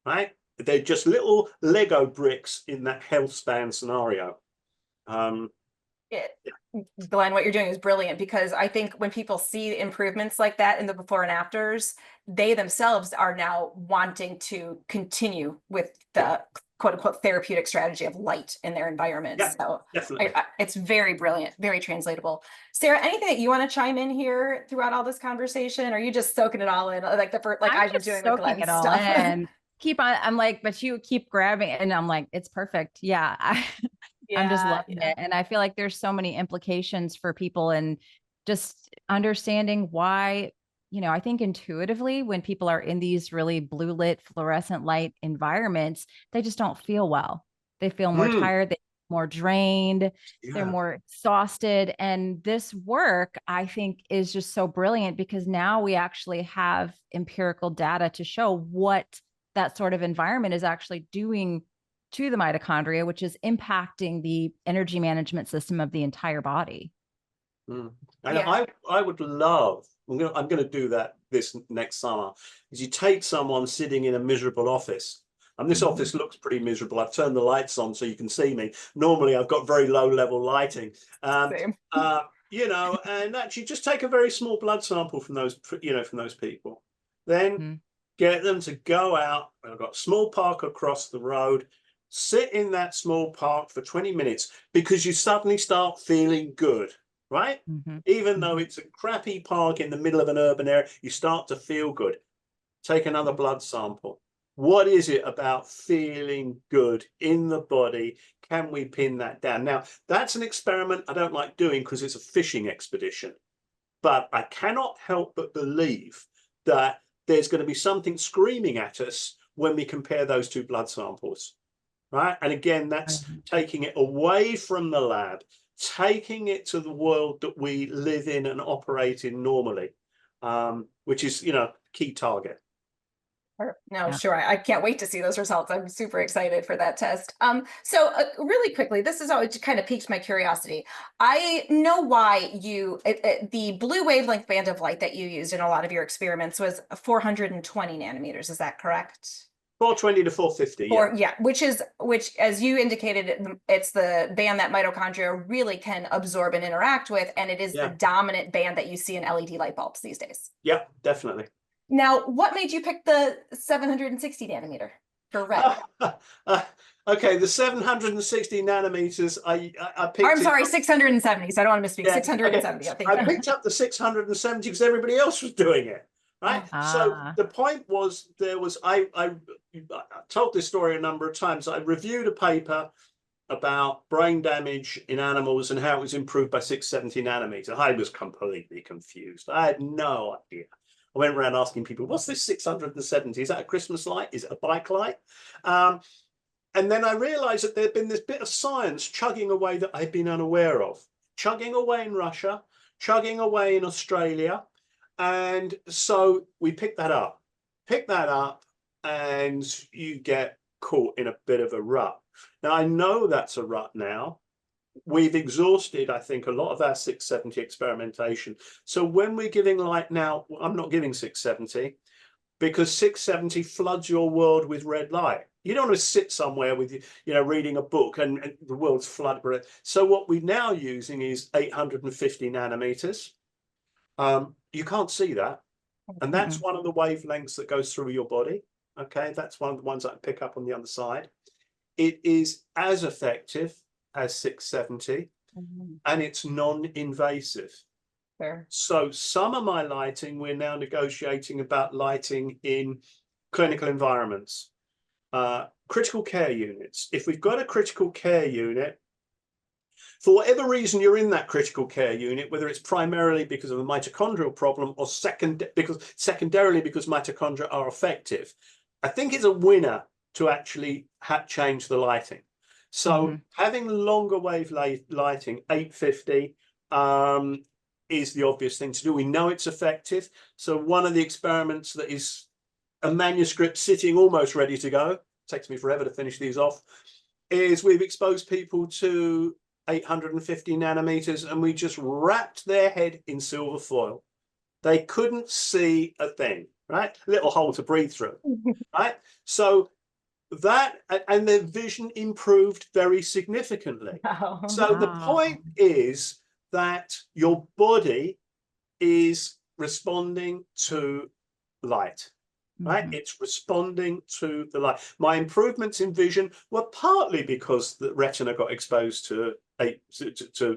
right? They're just little Lego bricks in that health span scenario. Glenn, what you're doing is brilliant, because I think when people see improvements like that in the before and afters, they themselves are now wanting to continue with the quote unquote therapeutic strategy of light in their environment. So definitely. It's very brilliant, very translatable. Sarah, anything that you want to chime in here throughout all this conversation? Or are you just soaking it all in, like I've been doing with Glenn's stuff? And keep on. I'm like, but you keep grabbing it, and I'm like, it's perfect. Yeah. I'm just loving it. And I feel like there's so many implications for people, and just understanding why, I think intuitively when people are in these really blue lit fluorescent light environments, they just don't feel well. They feel more tired, they're more drained, they're more exhausted. And this work, I think, is just so brilliant, because now we actually have empirical data to show what that sort of environment is actually doing to the mitochondria, which is impacting the energy management system of the entire body. And I would love, I'm going to do that this next summer, is you take someone sitting in a miserable office, and this office looks pretty miserable. I've turned the lights on so you can see me. Normally I've got very low level lighting. And actually just take a very small blood sample from those, from those people. Then get them to go out. I've got a small park across the road. Sit in that small park for 20 minutes because you suddenly start feeling good, right? Even though it's a crappy park in the middle of an urban area, you start to feel good. Take another blood sample. What is it about feeling good in the body? Can we pin that down? Now, that's an experiment I don't like doing because it's a fishing expedition, but I cannot help but believe that there's going to be something screaming at us when we compare those two blood samples, right? And again, that's taking it away from the lab, taking it to the world that we live in and operate in normally, which is, you know, key target. No, sure. I can't wait to see those results. I'm super excited for that test. So really quickly, this is always kind of piqued my curiosity. I know why the blue wavelength band of light that you used in a lot of your experiments was 420 nanometers. Is that correct? 420 to 450, yeah. Which, as you indicated, it's the band that mitochondria really can absorb and interact with, and it is the dominant band that you see in LED light bulbs these days. Yeah, definitely. Now, what made you pick the 760 nanometer for red? Okay, the 760 nanometers, I picked. I'm sorry, 670. So I don't want to misspeak. 670. Okay. I picked up the 670 because everybody else was doing it. Right. So the point was, I told this story a number of times. I reviewed a paper about brain damage in animals and how it was improved by 670 nanometers. I was completely confused. I had no idea. I went around asking people, what's this 670? Is that a Christmas light? Is it a bike light? And then I realized that there'd been this bit of science chugging away that I'd been unaware of. Chugging away in Russia, chugging away in Australia. And so we picked that up, and you get caught in a bit of a rut. Now, I know that's a rut now. We've exhausted, I think, a lot of our 670 experimentation. So when we're giving light now, I'm not giving 670 because 670 floods your world with red light. You don't want to sit somewhere with, you know, reading a book and the world's flooded with it. So what we're now using is 850 nanometers. You can't see that. And that's one of the wavelengths that goes through your body. Okay, that's one of the ones that I pick up on the other side. It is as effective as 670, and it's non-invasive. Fair. So some of my lighting, we're now negotiating about lighting in clinical environments, critical care units. If we've got a critical care unit, for whatever reason you're in that critical care unit, whether it's primarily because of a mitochondrial problem or secondarily because mitochondria are effective, I think it's a winner to actually change the lighting. So having longer wave lighting, 850, is the obvious thing to do. We know it's effective. So one of the experiments that is a manuscript sitting almost ready to go, takes me forever to finish these off, is we've exposed people to 850 nanometers and we just wrapped their head in silver foil. They couldn't see a thing, right? Little hole to breathe through, right? So that, and their vision improved very significantly. So the point is that your body is responding to light, right? It's responding to the light. My improvements in vision were partly because the retina got exposed to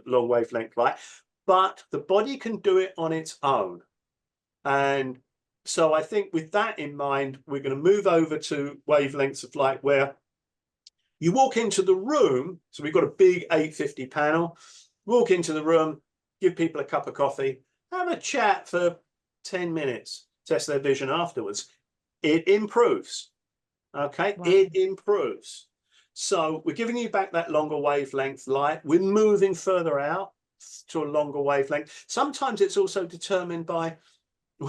long wavelength light, but the body can do it on its own. And so I think with that in mind, we're going to move over to wavelengths of light where you walk into the room. So we've got a big 850 panel, walk into the room, give people a cup of coffee, have a chat for 10 minutes, test their vision afterwards. It improves. Okay, it improves. So we're giving you back that longer wavelength light. We're moving further out to a longer wavelength. Sometimes it's also determined by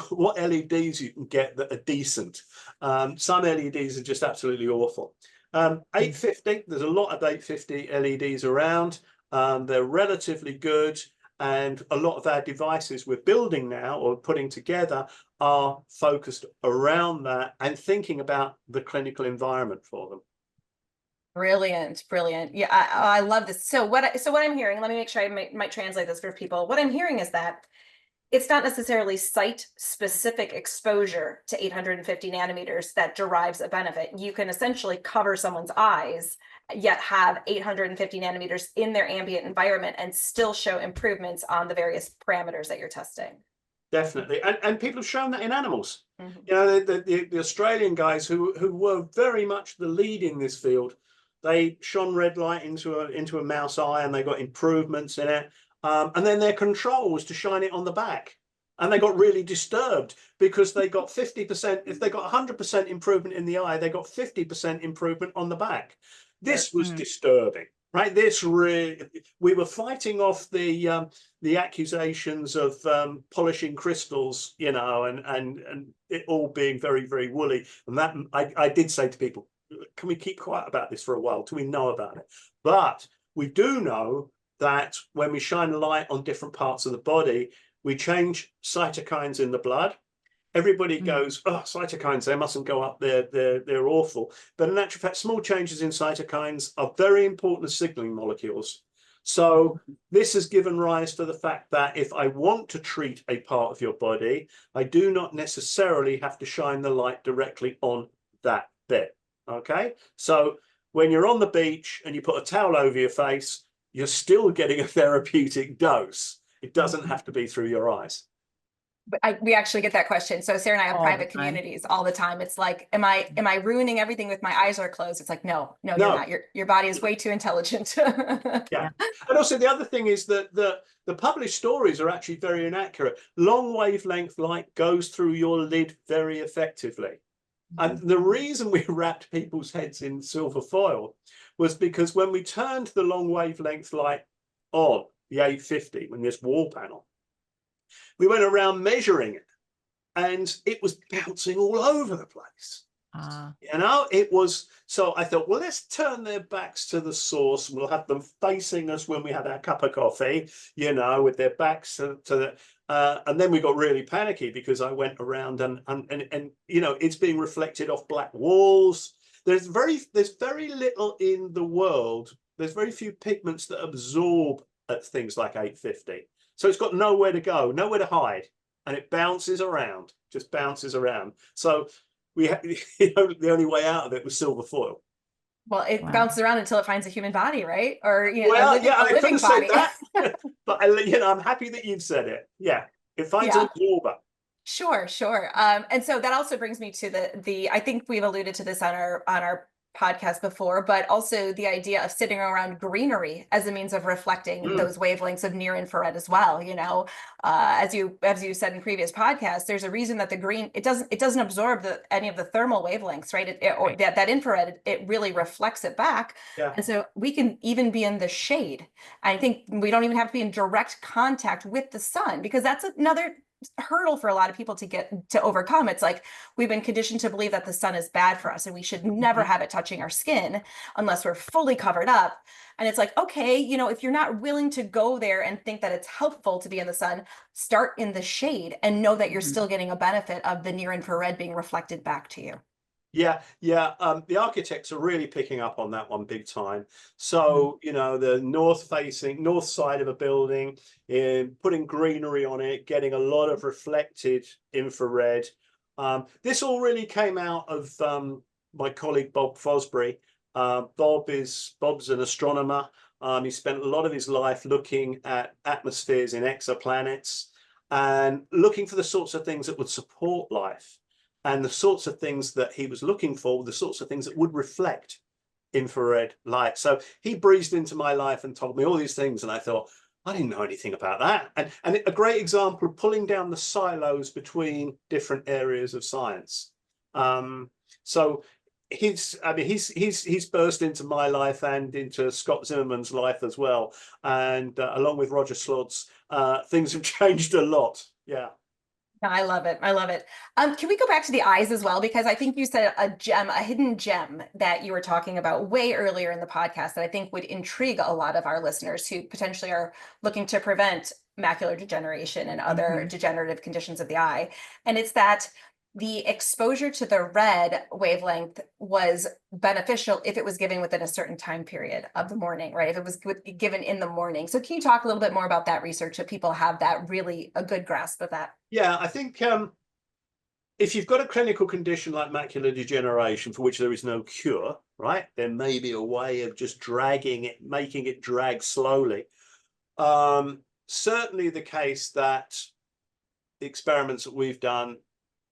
what LEDs you can get that are decent. Some LEDs are just absolutely awful. 850, there's a lot of 850 LEDs around. They're relatively good. And a lot of our devices we're building now or putting together are focused around that and thinking about the clinical environment for them. Brilliant, brilliant. Yeah, I love this. So what I'm hearing, let me make sure I might translate this for people. What I'm hearing is that it's not necessarily site-specific exposure to 850 nanometers that derives a benefit. You can essentially cover someone's eyes yet have 850 nanometers in their ambient environment and still show improvements on the various parameters that you're testing. Definitely, and people have shown that in animals. Mm-hmm. You know, the Australian guys who were very much the lead in this field, they shone red light into a mouse eye, and they got improvements in it. And then their control was to shine it on the back, and they got really disturbed because they got 50%. If they got 100% improvement in the eye, they got 50% improvement on the back. This was disturbing. Right, this really, we were fighting off the accusations of polishing crystals, you know, and it all being very, very woolly. And that I did say to people, can we keep quiet about this for a while till we know about it? But we do know that when we shine a light on different parts of the body, we change cytokines in the blood. Everybody goes, oh, cytokines, they mustn't go up there, they're awful. But in actual fact, small changes in cytokines are very important signaling molecules. So this has given rise to the fact that if I want to treat a part of your body, I do not necessarily have to shine the light directly on that bit. Okay, so when you're on the beach and you put a towel over your face, you're still getting a therapeutic dose. It doesn't have to be through your eyes. But we actually get that question. So Sarah and I have private communities all the time. It's like, am I ruining everything with my eyes are closed? It's like, no, you're not. Your body is way too intelligent. Yeah. And also the other thing is that the published stories are actually very inaccurate. Long wavelength light goes through your lid very effectively. And the reason we wrapped people's heads in silver foil was because when we turned the long wavelength light on, the 850, when this wall panel, we went around measuring it, and it was bouncing all over the place. You know, it was, so I thought, well, let's turn their backs to the source. We'll have them facing us when we had our cup of coffee, you know, with their backs to the, and then we got really panicky because I went around and you know, it's being reflected off black walls. There's very little in the world. There's very few pigments that absorb at things like 850. So it's got nowhere to go, nowhere to hide, and it bounces around, just bounces around. So we, you know, the only way out of it was silver foil. Well, it bounces around until it finds a human body, right? Or you know, well, a I living couldn't body. say that, but you know, I'm happy that you've said it. Yeah, it finds an absorber. Sure. And so that also brings me to the I think we've alluded to this on our podcast before, but also the idea of sitting around greenery as a means of reflecting those wavelengths of near infrared as well. You know, as you said in previous podcasts, there's a reason that the green it doesn't absorb any of the thermal wavelengths, right? Or that infrared, it really reflects it back. Yeah. And so we can even be in the shade. I think we don't even have to be in direct contact with the sun, because that's another hurdle for a lot of people to overcome. It's like we've been conditioned to believe that the sun is bad for us and we should never have it touching our skin unless we're fully covered up. And it's like, okay, you know, if you're not willing to go there and think that it's helpful to be in the sun, start in the shade and know that you're still getting a benefit of the near infrared being reflected back to you. Yeah. The architects are really picking up on that one big time. So, you know, the north side of a building, putting greenery on it, getting a lot of reflected infrared. This all really came out of my colleague Bob Fosbury. Bob's an astronomer. He spent a lot of his life looking at atmospheres in exoplanets and looking for the sorts of things that would support life. And the sorts of things that he was looking for, the sorts of things that would reflect infrared light. So he breezed into my life and told me all these things. And I thought, I didn't know anything about that. And a great example of pulling down the silos between different areas of science. So he's burst into my life and into Scott Zimmerman's life as well. And along with Roger Schultz, things have changed a lot. Yeah. I love it. Can we go back to the eyes as well? Because I think you said a hidden gem that you were talking about way earlier in the podcast that I think would intrigue a lot of our listeners who potentially are looking to prevent macular degeneration and other degenerative conditions of the eye. And it's that the exposure to the red wavelength was beneficial if it was given within a certain time period of the morning, right? If it was given in the morning. So can you talk a little bit more about that research so people have that really a good grasp of that? Yeah, I think if you've got a clinical condition like macular degeneration for which there is no cure, right? There may be a way of just dragging it, making it drag slowly. Certainly the case that the experiments that we've done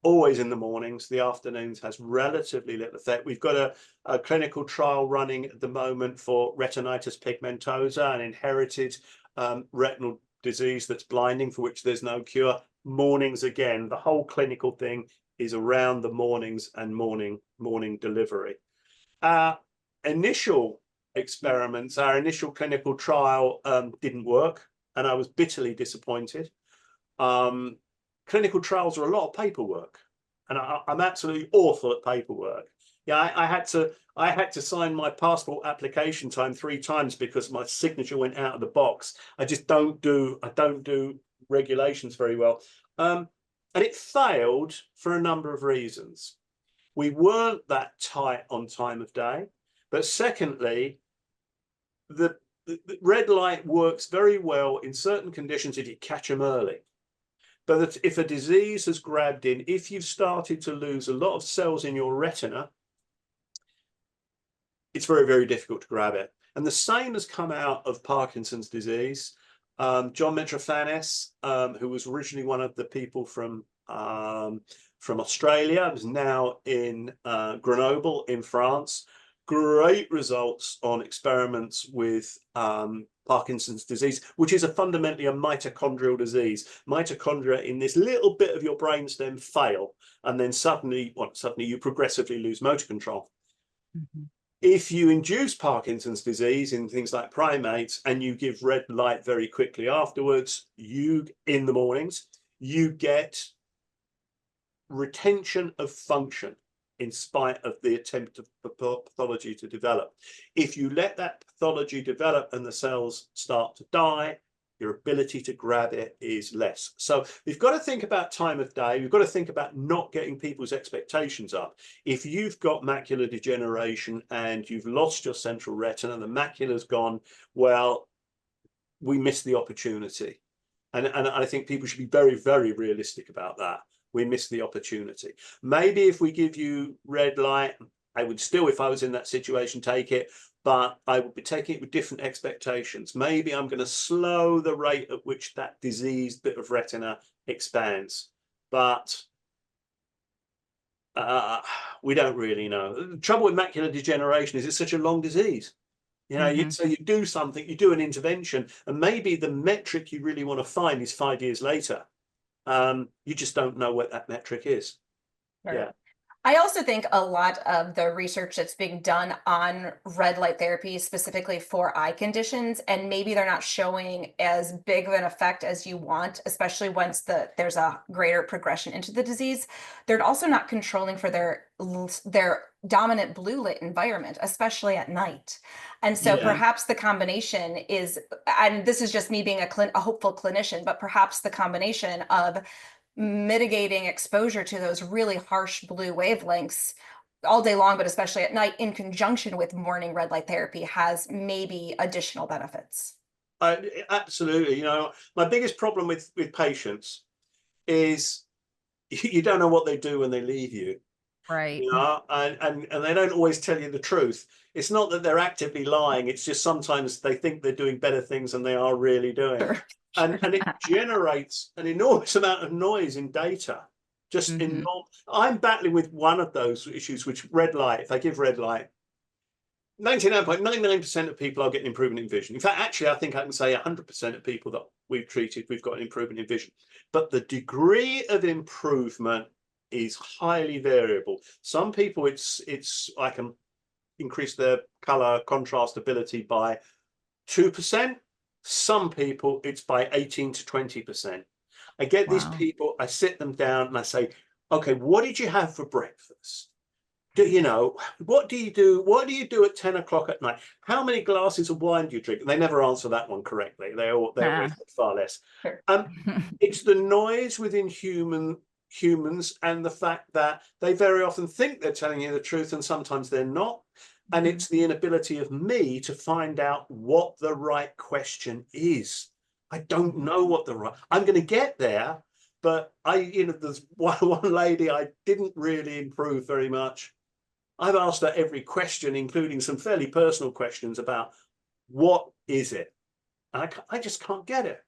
always in the mornings, the afternoons has relatively little effect. We've got a clinical trial running at the moment for retinitis pigmentosa, an inherited retinal disease that's blinding, for which there's no cure. Mornings, again, the whole clinical thing is around the mornings and morning delivery. Our initial experiments, our initial clinical trial didn't work, and I was bitterly disappointed. Clinical trials are a lot of paperwork, and I'm absolutely awful at paperwork. Yeah, I had to sign my passport application time 3 times because my signature went out of the box. I don't do regulations very well. And it failed for a number of reasons. We weren't that tight on time of day, but secondly, the red light works very well in certain conditions if you catch them early. But if a disease has grabbed in, if you've started to lose a lot of cells in your retina, it's very, very difficult to grab it. And the same has come out of Parkinson's disease. John Metrofanis, who was originally one of the people from Australia, is now in Grenoble in France. Great results on experiments with Parkinson's disease, which is fundamentally a mitochondrial disease. Mitochondria in this little bit of your brainstem fail, and then suddenly you progressively lose motor control. Mm-hmm. If you induce Parkinson's disease in things like primates and you give red light very quickly afterwards, in the mornings, you get retention of function in spite of the attempt of pathology to develop. If you let that pathology develop and the cells start to die, your ability to grab it is less. So we've got to think about time of day. We've got to think about not getting people's expectations up. If you've got macular degeneration and you've lost your central retina, the macula's gone, well, we missed the opportunity. And I think people should be very, very realistic about that. We missed the opportunity. Maybe if we give you red light, I would still, if I was in that situation, take it, but I would be taking it with different expectations. Maybe I'm going to slow the rate at which that diseased bit of retina expands, but we don't really know. The trouble with macular degeneration is it's such a long disease. You know, so you do something, you do an intervention, and maybe the metric you really want to find is 5 years later. You just don't know what that metric is. Sure. Yeah. I also think a lot of the research that's being done on red light therapy, specifically for eye conditions, and maybe they're not showing as big of an effect as you want, especially once there's a greater progression into the disease. They're also not controlling for their dominant blue light environment, especially at night. And so perhaps the combination is, and this is just me being a hopeful clinician, but perhaps the combination of mitigating exposure to those really harsh blue wavelengths all day long, but especially at night, in conjunction with morning red light therapy, has maybe additional benefits. Absolutely. You know, my biggest problem with patients is you don't know what they do when they leave you. Right. You know, and they don't always tell you the truth. It's not that they're actively lying. It's just sometimes they think they're doing better things than they are really doing. Sure. And it generates an enormous amount of noise in data. Just I'm battling with one of those issues, which red light. If I give red light, 99.99% of people are getting improvement in vision. In fact, actually, I think I can say 100% of people that we've treated, we've got an improvement in vision. But the degree of improvement is highly variable. Some people, I can increase their color contrast ability by 2%. Some people, it's by 18 to 20%. I get these people, I sit them down and I say, okay, what did you have for breakfast? You know, what do you do? What do you do at 10 o'clock at night? How many glasses of wine do you drink? And they never answer that one correctly. They always get far less. Sure. It's the noise within humans and the fact that they very often think they're telling you the truth and sometimes they're not. And it's the inability of me to find out what the right question is. I don't know what I'm going to get there, but there's one lady, I didn't really improve very much. I've asked her every question, including some fairly personal questions about what is it? And I just can't get it.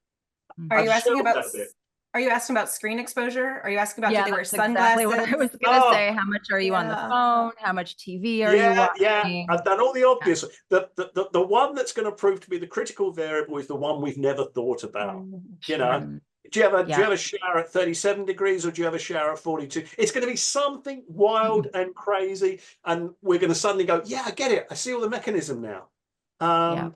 Are you asking about it. Are you asking about screen exposure? Are you asking about do they wear that's sunglasses? exactly what I was gonna say. How much are you on the phone? How much TV are you watching? Yeah, I've done all the obvious. The one that's going to prove to be the critical variable is the one we've never thought about. You know, do you have a shower at 37 degrees or do you have a shower at 42? It's going to be something wild and crazy, and we're going to suddenly go, yeah, I get it. I see all the mechanism now.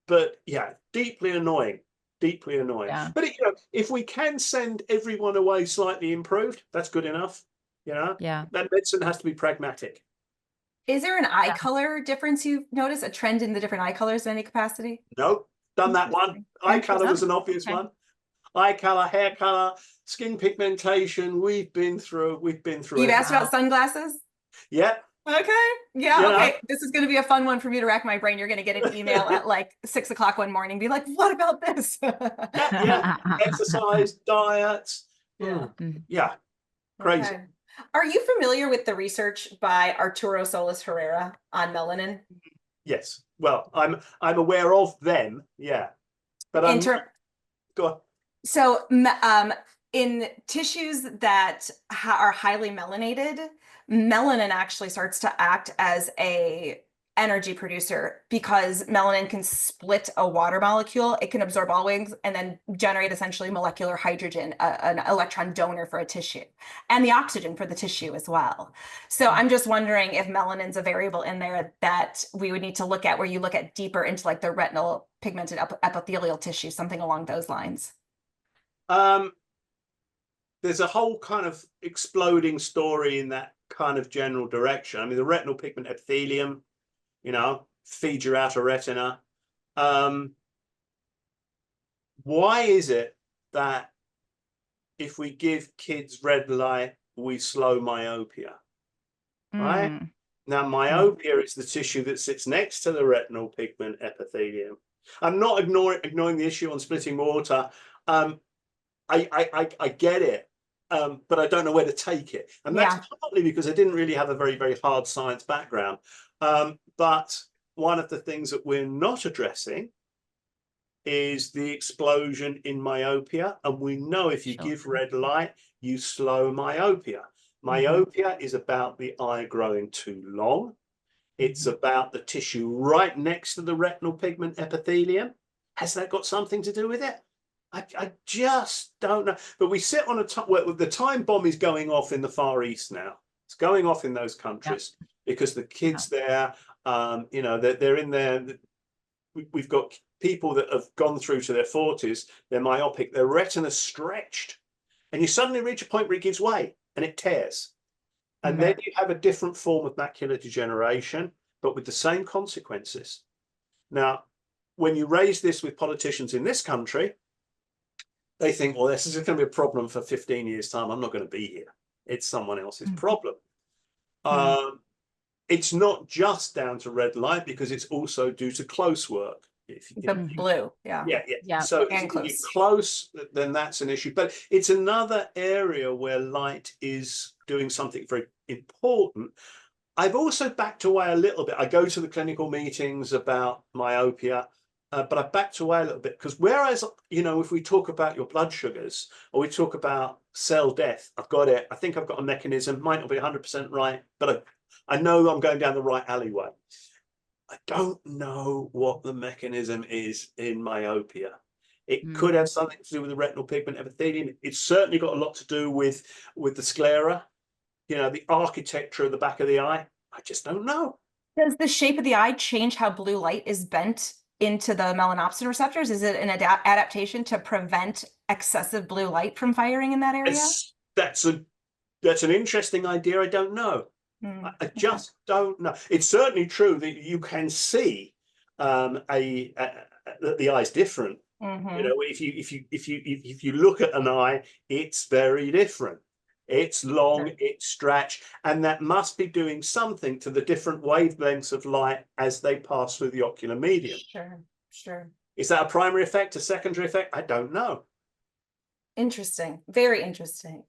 But yeah, deeply annoying. Deeply annoying. Yeah. But you know, if we can send everyone away slightly improved, that's good enough. You know, that medicine has to be pragmatic. Is there an eye color difference you've noticed? A trend in the different eye colors in any capacity? Nope, done that one. Eye color was an obvious one. Eye color, hair color, skin pigmentation. We've been through. You've asked about sunglasses? Yeah. Okay. Yeah. Okay. This is going to be a fun one for me to rack my brain. You're going to get an email at like 6 o'clock one morning. Be like, what about this? Exercise, diets. Yeah. Crazy. Okay. Are you familiar with the research by Arturo Solis Herrera on melanin? Yes. Well, I'm aware of them. Yeah. But go on. So in tissues that are highly melanated, melanin actually starts to act as a energy producer because melanin can split a water molecule. It can absorb all wings and then generate essentially molecular hydrogen, an electron donor for a tissue, and the oxygen for the tissue as well. So I'm just wondering if melanin's a variable in there that we would need to look at, where you look at deeper into like the retinal pigmented epithelial tissue, something along those lines. There's a whole kind of exploding story in that kind of general direction. I mean, the retinal pigment epithelium, you know, feeds your outer retina. Why is it that if we give kids red light, we slow myopia? Right? Now, myopia is the tissue that sits next to the retinal pigment epithelium. I'm not ignoring the issue on splitting water. I get it. But I don't know where to take it. And that's partly because I didn't really have a very, very hard science background. But one of the things that we're not addressing is the explosion in myopia. And we know if you give red light, you slow myopia. Myopia is about the eye growing too long. It's about the tissue right next to the retinal pigment epithelium. Has that got something to do with it? I just don't know. But we sit on a top where the time bomb is going off in the Far East now. It's going off in those countries because the kids there, you know, they're in there. We've got people that have gone through to their 40s. They're myopic. Their retina's stretched, and you suddenly reach a point where it gives way and it tears, and then you have a different form of macular degeneration, but with the same consequences. Now, when you raise this with politicians in this country, they think, well, this is going to be a problem for 15 years' time. I'm not going to be here. It's someone else's problem. It's not just down to red light because it's also due to close work. Blue, So if you're close, then that's an issue. But it's another area where light is doing something very important. I've also backed away a little bit. I go to the clinical meetings about myopia, but I backed away a little bit because whereas, you know, if we talk about your blood sugars or we talk about cell death, I've got it. I think I've got a mechanism, might not be 100% right, but I know I'm going down the right alleyway. I don't know what the mechanism is in myopia. It could have something to do with the retinal pigment epithelium. It's certainly got a lot to do with the sclera, you know, the architecture of the back of the eye. I just don't know. Does the shape of the eye change how blue light is bent into the melanopsin receptors? Is it an adaptation to prevent excessive blue light from firing in that area? That's an interesting idea. I don't know. I just don't know. It's certainly true that you can see that the eye's different. You know, if you look at an eye, it's very different. It's long, it's stretched, and that must be doing something to the different wavelengths of light as they pass through the ocular medium. Sure. Is that a primary effect, a secondary effect? I don't know. Interesting. Very interesting.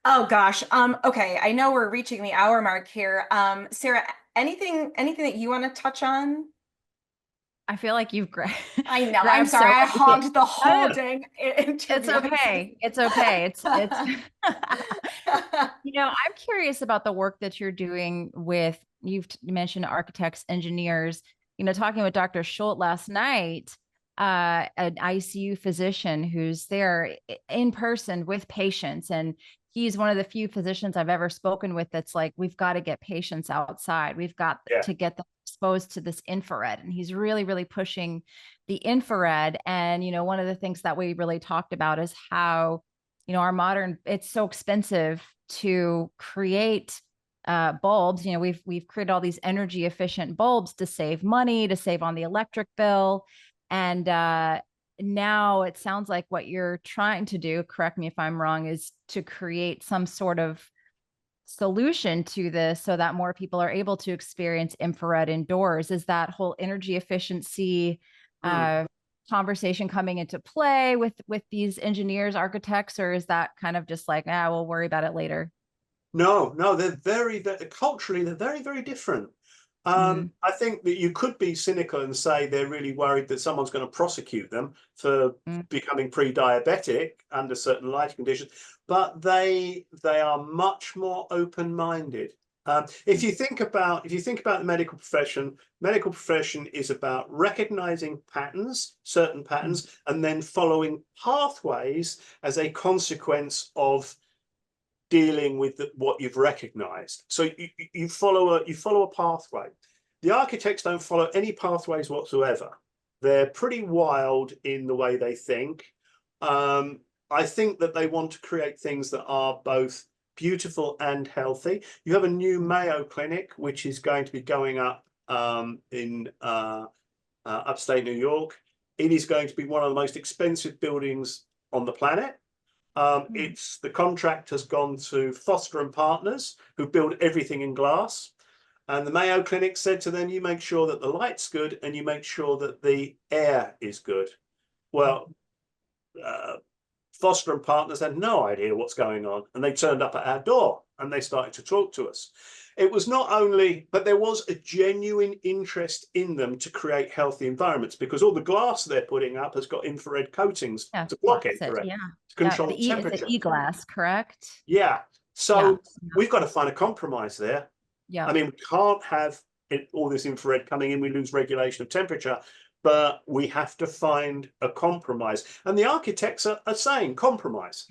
Oh gosh. Okay. I know we're reaching the hour mark here. Sarah, anything that you want to touch on? I feel like you've I know. I'm grabbed sorry. so I many. hogged the whole dang It's interview. okay. It's okay. It's I'm curious about the work that you're doing with, you mentioned architects, engineers, talking with Dr. Schultz last night, an ICU physician who's there in person with patients. And he's one of the few physicians I've ever spoken with that's like, we've got to get patients outside. We've got to get them exposed to this infrared. And he's really, really pushing the infrared. And, one of the things that we really talked about is how, our modern, it's so expensive to create bulbs. We've created all these energy efficient bulbs to save money, to save on the electric bill. And now it sounds like what you're trying to do, correct me if I'm wrong, is to create some sort of solution to this so that more people are able to experience infrared indoors. Is that whole energy efficiency conversation coming into play with these engineers, architects, or is that kind of just like, we'll worry about it later? No, they're very culturally, they're very, very different. I think that you could be cynical and say they're really worried that someone's going to prosecute them for becoming pre-diabetic under certain life conditions, but they are much more open-minded. If you think about the medical profession is about recognizing patterns, certain patterns, and then following pathways as a consequence of dealing with what you've recognized. So you follow a pathway. The architects don't follow any pathways whatsoever. They're pretty wild in the way they think. I think that they want to create things that are both beautiful and healthy. You have a new Mayo Clinic, which is going to be going up in upstate New York. It is going to be one of the most expensive buildings on the planet. It's the contract has gone to Foster and Partners, who build everything in glass. And the Mayo Clinic said to them, you make sure that the light's good and you make sure that the air is good. Well, Foster and Partners had no idea what's going on. And they turned up at our door and they started to talk to us. It was not only, but there was a genuine interest in them to create healthy environments, because all the glass they're putting up has got infrared coatings to block it, correct? To control the temperature. The e-glass, correct? Yeah. So we've got to find a compromise there. Yeah. I mean, we can't have all this infrared coming in. We lose regulation of temperature, but we have to find a compromise. And the architects are saying compromise.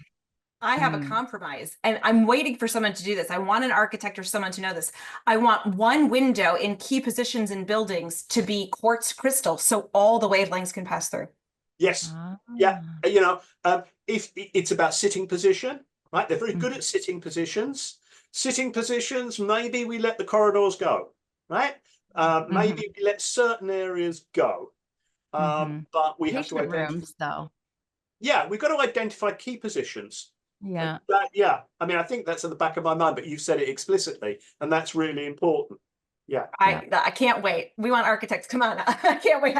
I have a compromise, and I'm waiting for someone to do this. I want an architect or someone to know this. I want one window in key positions in buildings to be quartz crystal, so all the wavelengths can pass through. Yes. Yeah. If it's about sitting position, right? They're very good at sitting positions. Sitting positions, maybe we let the corridors go, right? Maybe we let certain areas go. But we have to identify rooms, though. Yeah, we've got to identify key positions. Yeah. I mean, I think that's at the back of my mind, but you've said it explicitly, and that's really important. Yeah. I can't wait. We want architects. Come on. I can't wait.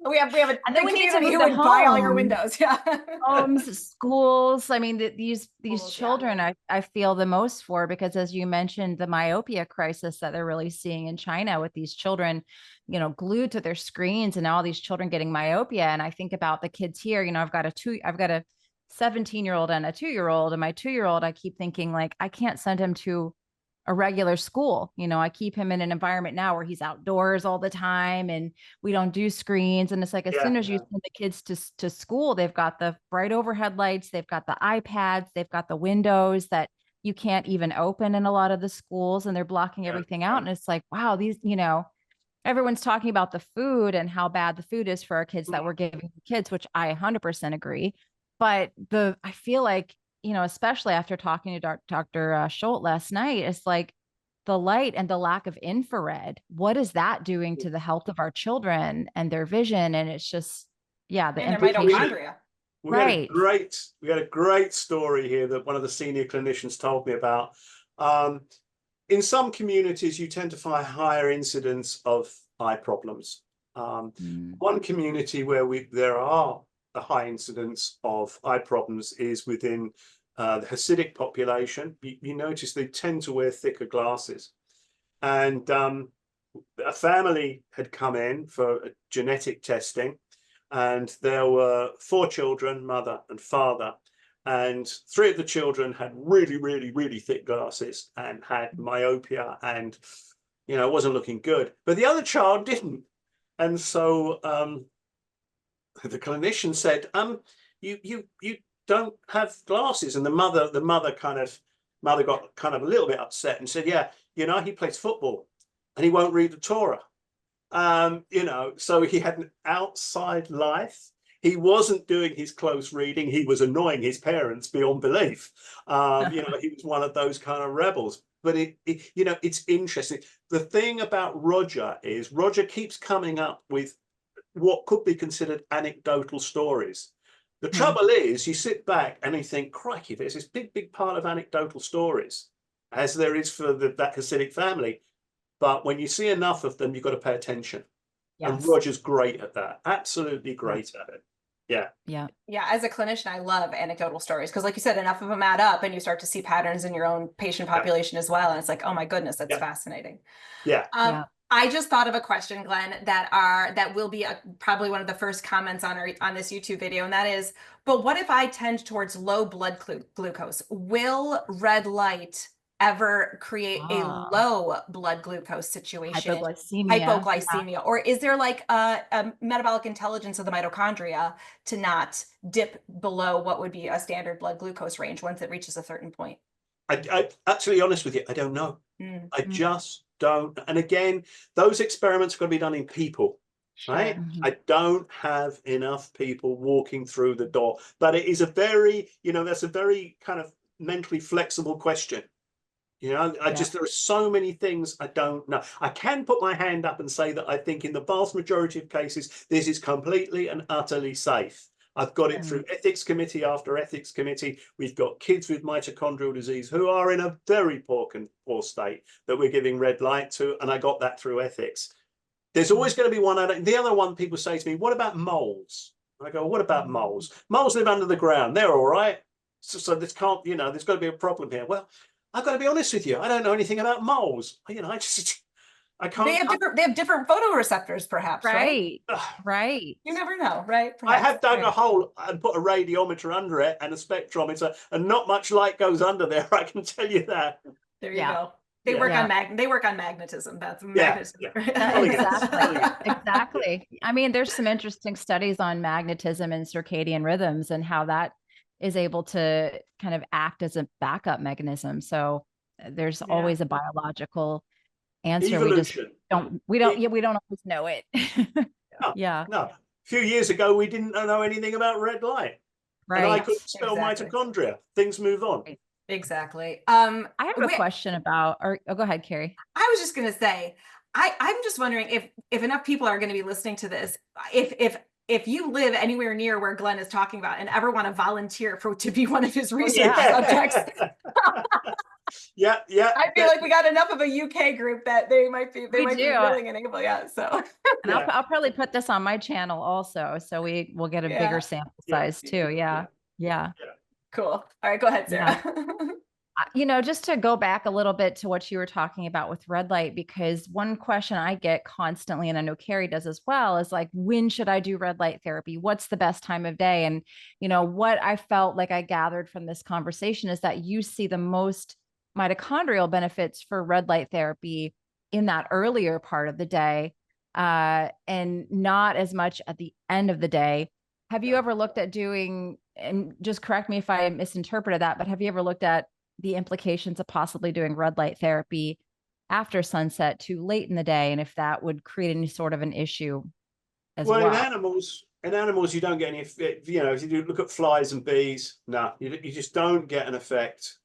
We have a and then we need to move who would buy all your windows. Yeah. Homes, schools. I mean, these children I feel the most for, because as you mentioned, the myopia crisis that they're really seeing in China with these children, glued to their screens, and all these children getting myopia. And I think about the kids here, I've got a 17-year-old and a 2-year-old, and my 2-year-old, I keep thinking, like, I can't send him to a regular school. I keep him in an environment now where he's outdoors all the time and we don't do screens. And it's like, as soon as you send the kids to school, they've got the bright overhead lights, they've got the iPads, they've got the windows that you can't even open in a lot of the schools, and they're blocking everything out. And it's like, wow, these, everyone's talking about the food and how bad the food is for our kids that we're giving the kids, which I 100% agree. But I feel like, especially after talking to Dr. Schultz last night, it's like the light and the lack of infrared. What is that doing to the health of our children and their vision? And it's just, the mitochondria. We had a great story here that one of the senior clinicians told me about. In some communities, you tend to find higher incidence of eye problems. One community where there are a high incidence of eye problems is within the Hasidic population, you notice they tend to wear thicker glasses. And a family had come in for genetic testing, and there were 4 children, mother and father, and 3 of the children had really, really, really thick glasses and had myopia, and it wasn't looking good. But the other child didn't. And so the clinician said, you don't have glasses. And the mother got kind of a little bit upset and said, yeah, he plays football and he won't read the Torah. So he had an outside life. He wasn't doing his close reading. He was annoying his parents beyond belief. He was one of those kind of rebels. But it's interesting. The thing about Roger is Roger keeps coming up with what could be considered anecdotal stories. The trouble is, you sit back and you think, crikey, there's this big part of anecdotal stories, as there is for that Hasidic family. But when you see enough of them, you've got to pay attention. Yes. And Roger's great at that. Absolutely great at it. Yeah. Yeah. Yeah. As a clinician, I love anecdotal stories because, like you said, enough of them add up and you start to see patterns in your own patient population as well. And it's like, oh my goodness, that's fascinating. Yeah. I just thought of a question, Glenn, that will be probably one of the first comments on this YouTube video, and that is, but what if I tend towards low blood glucose? Will red light ever create a low blood glucose situation? Hypoglycemia. Or is there like a metabolic intelligence of the mitochondria to not dip below what would be a standard blood glucose range once it reaches a certain point? I actually, honest with you, I don't know. I just don't. And again, those experiments are going to be done in people, right? I don't have enough people walking through the door. But it is a very, that's a very kind of mentally flexible question. there are so many things I don't know. I can put my hand up and say that I think in the vast majority of cases, this is completely and utterly safe. I've got it through ethics committee after ethics committee. We've got kids with mitochondrial disease who are in a very poor state that we're giving red light to. And I got that through ethics. There's always going to be one. The other one, people say to me, what about moles? I go, what about moles? Moles live under the ground. They're all right. So this can't, there's got to be a problem here. Well, I've got to be honest with you. I don't know anything about moles. I can't. They have different photoreceptors, perhaps, right? Right. You never know, right? Perhaps. I have dug a hole and put a radiometer under it and a spectrometer, and not much light goes under there. I can tell you that. There you go. They work on magnetism. That's magnetism. Exactly. I mean, there's some interesting studies on magnetism and circadian rhythms and how that is able to kind of act as a backup mechanism. So there's always a biological answer. Evolution. We don't always know it. No. A few years ago, we didn't know anything about red light. Right. And I couldn't spell mitochondria. Things move on. Exactly. I have a question about, go ahead, Carrie. I was just going to say, I'm just wondering if enough people are going to be listening to this, if you live anywhere near where Glenn is talking about and ever want to volunteer to be one of his research subjects. Yeah. I feel like we got enough of a UK group that they might be willing and able. So and I'll probably put this on my channel also, so we'll get a bigger sample size too. Yeah. Cool. All right, go ahead, Sarah. Just to go back a little bit to what you were talking about with red light, because one question I get constantly, and I know Carrie does as well, is like, when should I do red light therapy? What's the best time of day? And, what I felt like I gathered from this conversation is that you see the most mitochondrial benefits for red light therapy in that earlier part of the day, and not as much at the end of the day. Have you ever looked at doing, and just correct me if I misinterpreted that, but have you ever looked at the implications of possibly doing red light therapy after sunset too late in the day, and if that would create any sort of an issue as well? In animals, you don't get any, if you look at flies and bees, you just don't get an effect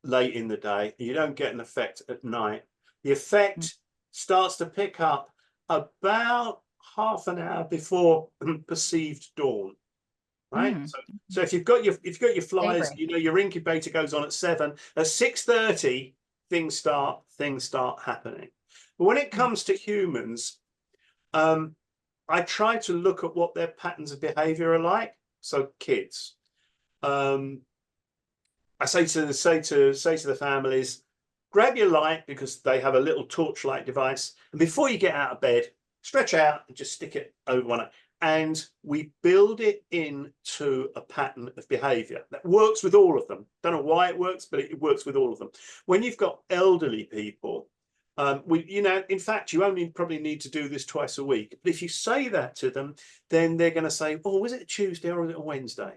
late in the day. You don't get an effect at night. The effect starts to pick up about half an hour before perceived dawn. Right. So if you've got your flies, your incubator goes on at 7. At 6:30, things start happening. But when it comes to humans, I try to look at what their patterns of behavior are like. So kids, I say to the families, grab your light, because they have a little torchlight device, and before you get out of bed, stretch out and just stick it over one eye. And we build it into a pattern of behavior that works with all of them. Don't know why it works, but it works with all of them. When you've got elderly people, in fact, you only probably need to do this twice a week. But if you say that to them, then they're going to say, oh, was it a Tuesday or was it a Wednesday?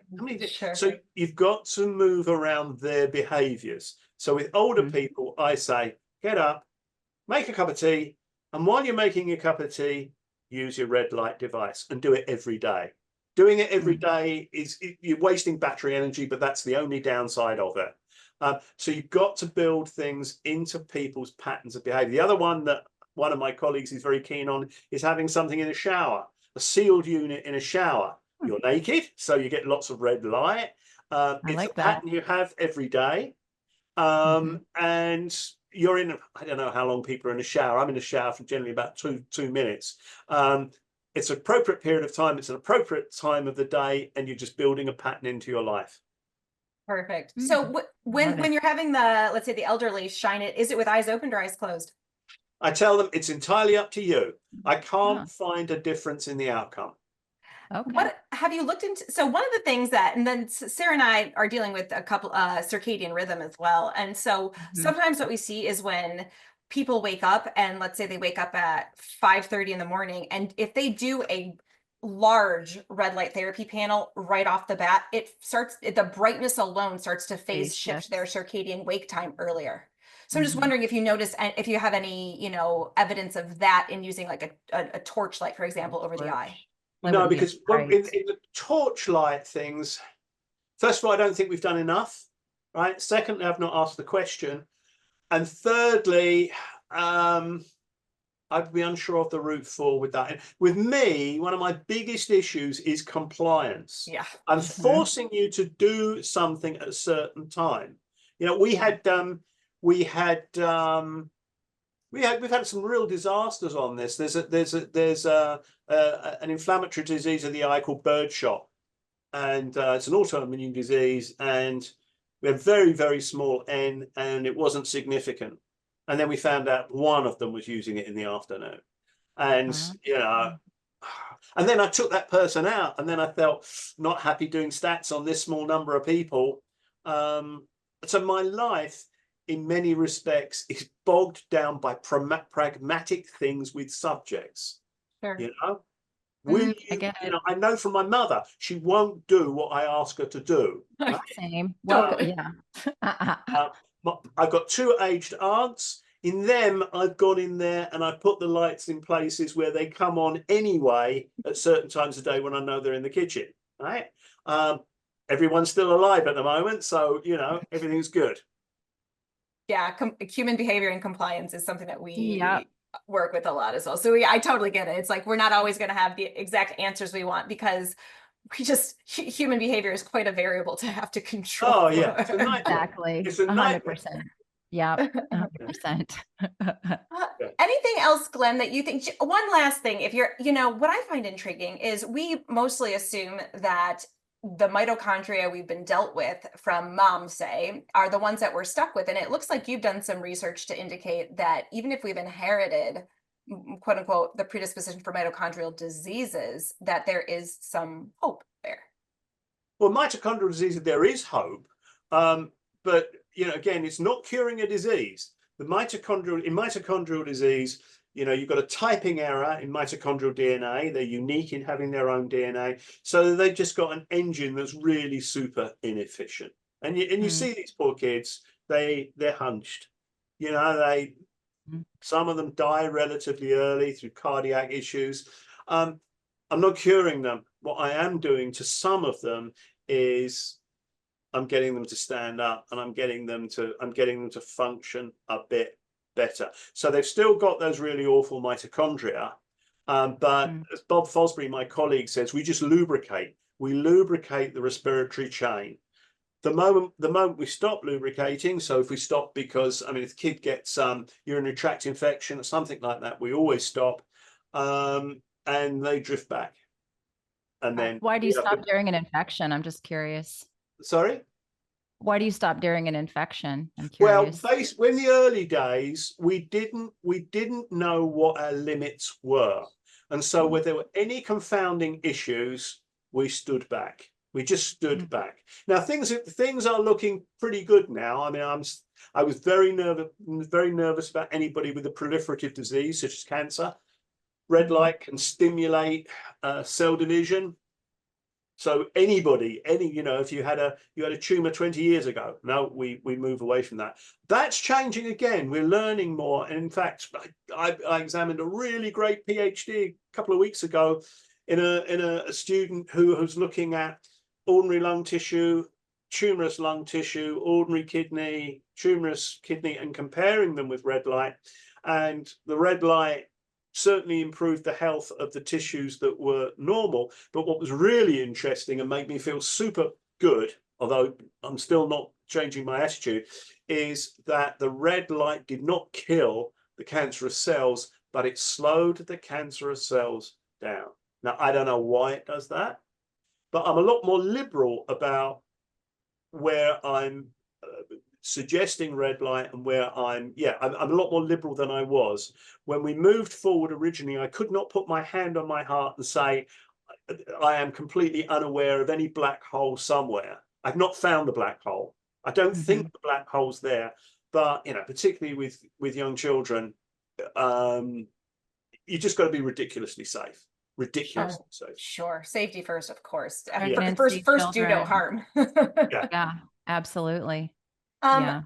Sure. So you've got to move around their behaviors. So with older people, I say, get up, make a cup of tea. And while you're making your cup of tea, use your red light device, and do it every day. Doing it every day you're wasting battery energy, but that's the only downside of it. So you've got to build things into people's patterns of behavior. The other one that one of my colleagues is very keen on is having something in a shower, a sealed unit in a shower. You're naked, so you get lots of red light. It's a pattern you have every day. And you're in, I don't know how long people are in a shower. I'm in a shower for generally about two minutes. It's an appropriate period of time. It's an appropriate time of the day, and you're just building a pattern into your life. Perfect. So when you're having let's say the elderly shine it, is it with eyes open or eyes closed? I tell them it's entirely up to you. I can't find a difference in the outcome. Okay. What have you looked into? So one of the things that, and then Sarah and I are dealing with a couple circadian rhythm as well. And so sometimes what we see is when people wake up, and let's say they wake up at 5:30 in the morning, and if they do a large red light therapy panel right off the bat, the brightness alone starts to phase shift their circadian wake time earlier. So I'm just wondering if you notice, and if you have any, evidence of that in using like a torchlight, for example, over the eye. No, because in the torchlight things, first of all, I don't think we've done enough, right? Secondly, I've not asked the question. And thirdly, I'd be unsure of the route forward with that. And with me, one of my biggest issues is compliance. Yeah. I'm forcing you to do something at a certain time. We've had some real disasters on this. There's an inflammatory disease of the eye called birdshot, and it's an autoimmune disease, and we had very, very small N, and it wasn't significant. And then we found out one of them was using it in the afternoon, and and then I took that person out, and then I felt not happy doing stats on this small number of people. So my life, in many respects, is bogged down by pragmatic things with subjects. Sure. I know from my mother, she won't do what I ask her to do. Right? Same. Well, yeah. I've got two aged aunts. In them, I've gone in there and I put the lights in places where they come on anyway at certain times of day when I know they're in the kitchen. Right? Everyone's still alive at the moment, so everything's good. Yeah, human behavior and compliance is something that we work with a lot as well. So I totally get it. It's like we're not always going to have the exact answers we want, because human behavior is quite a variable to have to control. Oh yeah, exactly. It's 100%. Yeah, 100%. Anything else, Glenn, that you think? One last thing, if you're, what I find intriguing is we mostly assume that the mitochondria we've been dealt with from mom, say, are the ones that we're stuck with. And it looks like you've done some research to indicate that even if we've inherited, quote unquote, the predisposition for mitochondrial diseases, that there is some hope there. Well, mitochondrial disease, there is hope. But, again, it's not curing a disease. In mitochondrial disease, you've got a typing error in mitochondrial DNA. They're unique in having their own DNA. So they've just got an engine that's really super inefficient. And you see these poor kids, they're hunched. Some of them die relatively early through cardiac issues. I'm not curing them. What I am doing to some of them is I'm getting them to stand up, and I'm getting them to function a bit better. So they've still got those really awful mitochondria, but as Bob Fosbury, my colleague, says, we just lubricate. We lubricate the respiratory chain. The moment we stop lubricating, so if we stop because, if the kid gets urinary tract infection or something like that, we always stop, and they drift back. And then why do you stop during an infection? I'm just curious. Sorry? Why do you stop during an infection? I'm Well, curious. in the early days, we didn't know what our limits were. And so Mm. where there were any confounding issues, we stood back. We just stood Mm. back. Now things are looking pretty good now. I mean, I was very nervous about anybody with a proliferative disease such as cancer. Red light can stimulate cell division. So anybody, if you had a tumor 20 years ago, no, we move away from that. That's changing again. We're learning more. And in fact, I examined a really great PhD a couple of weeks ago in a student who was looking at ordinary lung tissue, tumorous lung tissue, ordinary kidney, tumorous kidney, and comparing them with red light. And the red light certainly improved the health of the tissues that were normal. But what was really interesting and made me feel super good, although I'm still not changing my attitude, is that the red light did not kill the cancerous cells, but it slowed the cancerous cells down. Now, I don't know why it does that, but I'm a lot more liberal about where I'm suggesting red light and where I'm a lot more liberal than I was. When we moved forward originally, I could not put my hand on my heart and say I am completely unaware of any black hole somewhere. I've not found the black hole. I don't think the black hole's there, but particularly with young children, you just got to be ridiculously safe. Ridiculously safe. Sure. Safety first, of course. Pregnancy, First do no children. harm. Yeah, absolutely. Um, Yeah.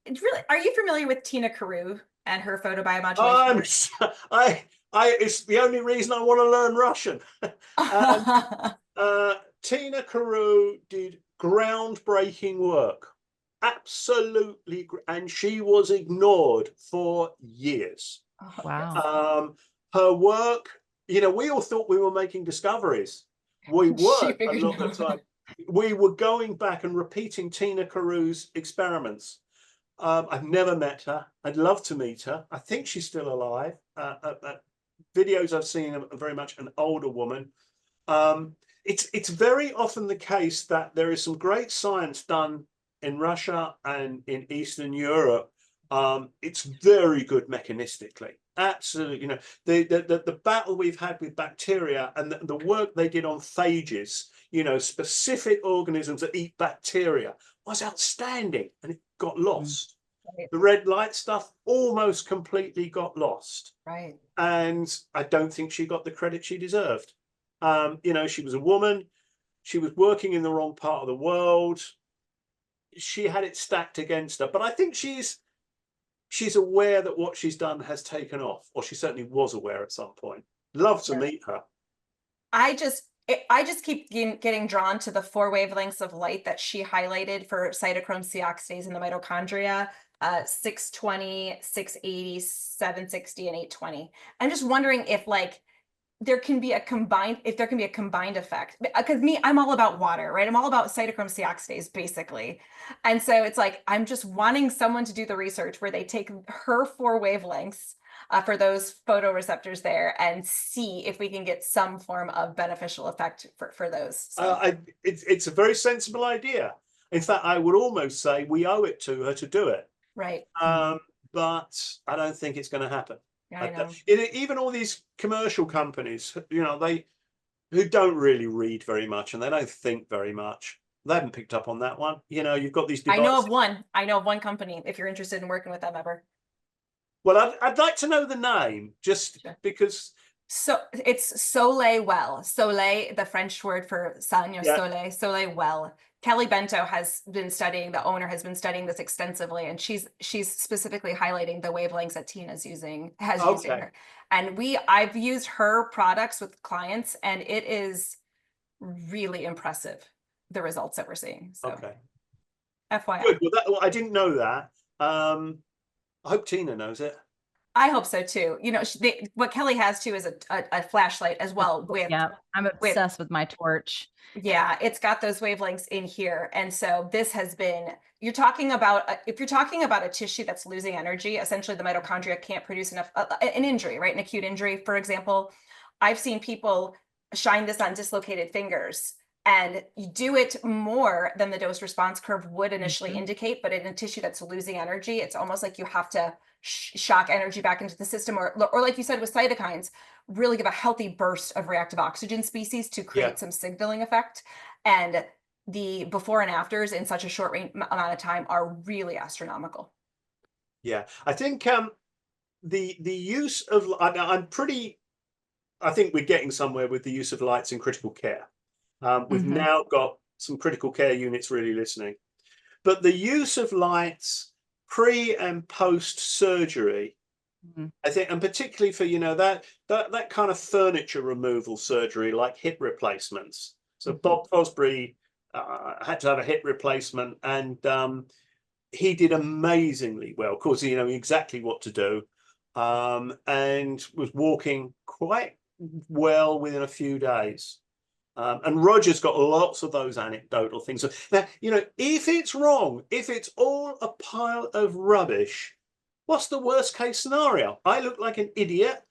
Really, are you familiar with Tina Carew and her photobiomodulation work? It's the only reason I want to learn Russian. Tina Carew did groundbreaking work, absolutely, and she was ignored for years. Wow. Her work, we all thought we were making discoveries. We weren't a lot of the time. We were going back and repeating Tina Carew's experiments. I've never met her. I'd love to meet her. I think she's still alive. Videos I've seen are very much an older woman. It's very often the case that there is some great science done in Russia and in Eastern Europe. It's very good mechanistically. Absolutely. The battle we've had with bacteria and the work they did on phages, specific organisms that eat bacteria, was outstanding, and it got lost. Right. The red light stuff almost completely got lost. Right. And I don't think she got the credit she deserved. She was a woman. She was working in the wrong part of the world. She had it stacked against her. But I think she's aware that what she's done has taken off, or she certainly was aware at some point. Love to meet her. I just keep getting drawn to the 4 wavelengths of light that she highlighted for cytochrome C oxidase in the mitochondria, 620, 680, 760, and 820. I'm just wondering if there can be a combined effect, because I'm all about water, right? I'm all about cytochrome C oxidase basically. And so it's I'm just wanting someone to do the research where they take her 4 wavelengths for those photoreceptors there and see if we can get some form of beneficial effect for those. So. It's a very sensible idea. In fact, I would almost say we owe it to her to do it. Right. But I don't think it's going to happen. I know. Even all these commercial companies, who don't really read very much and they don't think very much. They haven't picked up on that one. You've got these devices. I know of one company, if you're interested in working with them ever. Well, I'd like to know the name, just because. So it's Soleil Well. Soleil, the French word for sun, Soleil, Soleil Well. Kelly Bento the owner has been studying this extensively, and she's specifically highlighting the wavelengths that Tina's used in her. And I've used her products with clients, and it is really impressive, the results that we're seeing. So. Okay. FYI. Good. Well, I didn't know that. I hope Tina knows it. I hope so too. What Kelly has too is a flashlight as well. I'm obsessed with my torch. Yeah, it's got those wavelengths in here. And so this has been, if you're talking about a tissue that's losing energy, essentially the mitochondria can't produce enough, an injury, right? An acute injury, for example. I've seen people shine this on dislocated fingers And you do it more than the dose response curve would initially Mhm. indicate, but in a tissue that's losing energy, it's almost like you have to shock energy back into the system, or like you said with cytokines, really give a healthy burst of reactive oxygen species to Yeah. create some signaling effect. And the before and afters in such a short amount of time are really astronomical. Yeah. I think the use of I think we're getting somewhere with the use of lights in critical care. We've Mhm. now got some critical care units really listening. But the use of lights pre and post surgery, Mhm. I think, and particularly for that kind of furniture removal surgery, like hip replacements. So Mhm. Bob Fosbury had to have a hip replacement, and he did amazingly well. Of course, he knew exactly what to do, and was walking quite well within a few days. And Roger's got lots of those anecdotal things. So now, if it's wrong, if it's all a pile of rubbish, what's the worst case scenario? I look like an idiot.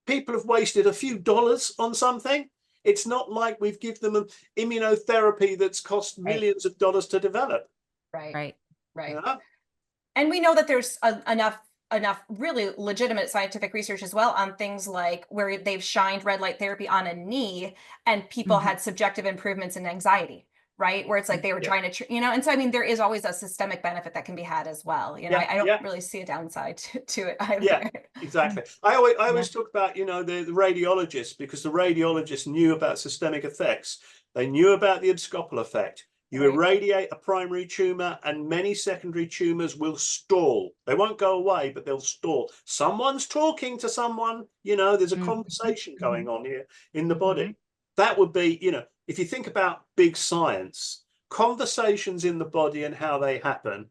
People have wasted a few dollars on something. It's not like we've given them an immunotherapy that's cost Right. millions of dollars to develop. Right. Right. Right. Yeah. And we know that there's enough really legitimate scientific research as well on things like where they've shined red light therapy on a knee and people Mhm. had subjective improvements in anxiety, right? Where it's like they were Yeah. trying to, and so I mean, there is always a systemic benefit that can be had as well. Yeah. I don't Yeah. really see a downside to it Yeah. either. Exactly. I always Yeah. talk about, the radiologists, because the radiologists knew about systemic effects. They knew about the abscopal effect. You Right. irradiate a primary tumor and many secondary tumors will stall. They won't go away, but they'll stall. Someone's talking to someone, there's a Mhm. conversation Mhm. going on here in the Mhm. body. That would be, if you think about big science, conversations in the body and how they happen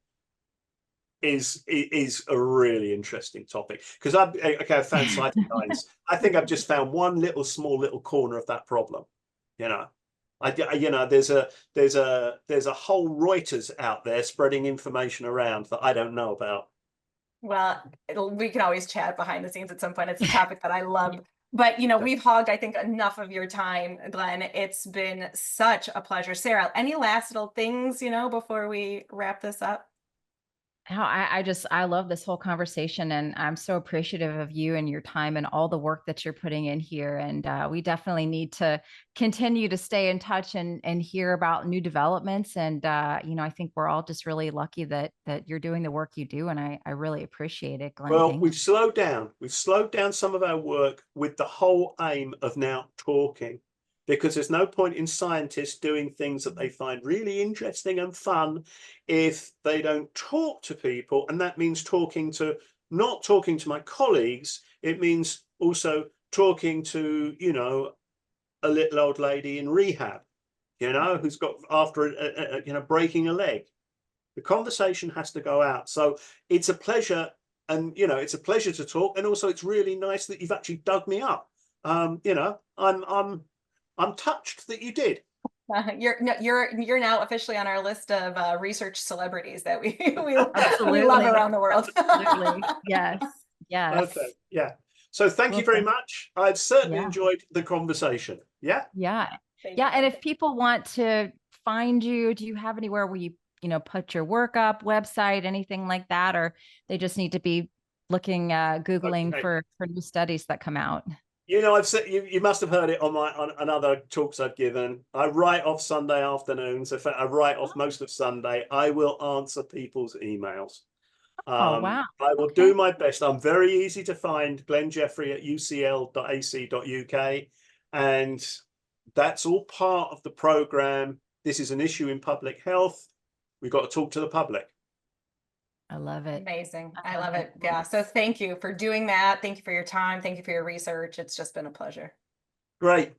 is a really interesting topic, because I found cytokines. I think I've just found one small little corner of that problem. You know, there's a whole Reuters out there spreading information around that I don't know about. Well, we can always chat behind the scenes at some point. It's a topic that I love. But we've hogged, I think, enough of your time, Glenn. It's been such a pleasure. Sarah, any last little things, before we wrap this up? I love this whole conversation, and I'm so appreciative of you and your time and all the work that you're putting in here. And we definitely need to continue to stay in touch and hear about new developments. And I think we're all just really lucky that you're doing the work you do, and I really appreciate it, Glenn. Well, Thank we've you. slowed down. We've slowed down some of our work with the whole aim of now talking, because there's no point in scientists doing things that they find really interesting and fun if they don't talk to people. And that means not talking to my colleagues. It means also talking to, a little old lady in rehab, who's got after breaking a leg. The conversation has to go out. So it's a pleasure, and it's a pleasure to talk, and also it's really nice that you've actually dug me up. I'm touched that you did. You're now officially on our list of research celebrities that we love Absolutely. around the world. Absolutely. Yes. Okay, Yes. yeah. So thank Well, you very much. I've certainly yeah. enjoyed the conversation. Yeah. Yeah. Thank Yeah. you. And if people want to find you, do you have anywhere where you put your work up, website, anything like that? Or they just need to be looking, Googling Okay. for new studies that come out? I've said you must have heard it on other talks I've given. I write off Sunday afternoons. In fact, I write off most of Sunday. I will answer people's emails. Oh, wow. I will Okay. do my best. I'm very easy to find, Glen Jeffrey at ucl.ac.uk. And that's all part of the program. This is an issue in public health. We've got to talk to the public. I love it. Amazing. I I love love it. it. Yeah. So thank you for doing that. Thank you for your time. Thank you for your research. It's just been a pleasure. Great.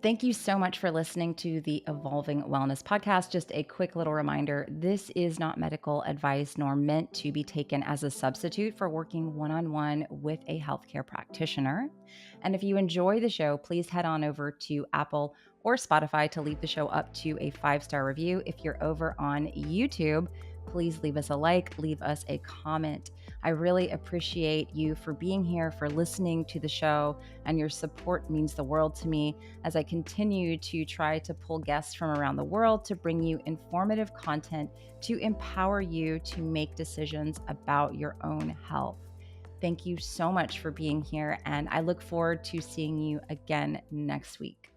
Thank you so much for listening to the Evolving Wellness Podcast. Just a quick little reminder, this is not medical advice nor meant to be taken as a substitute for working one-on-one with a healthcare practitioner. And if you enjoy the show, please head on over to Apple or Spotify to leave the show up to a 5-star review. If you're over on YouTube, please leave us a like, leave us a comment. I really appreciate you for being here, for listening to the show, and your support means the world to me as I continue to try to pull guests from around the world to bring you informative content to empower you to make decisions about your own health. Thank you so much for being here, and I look forward to seeing you again next week.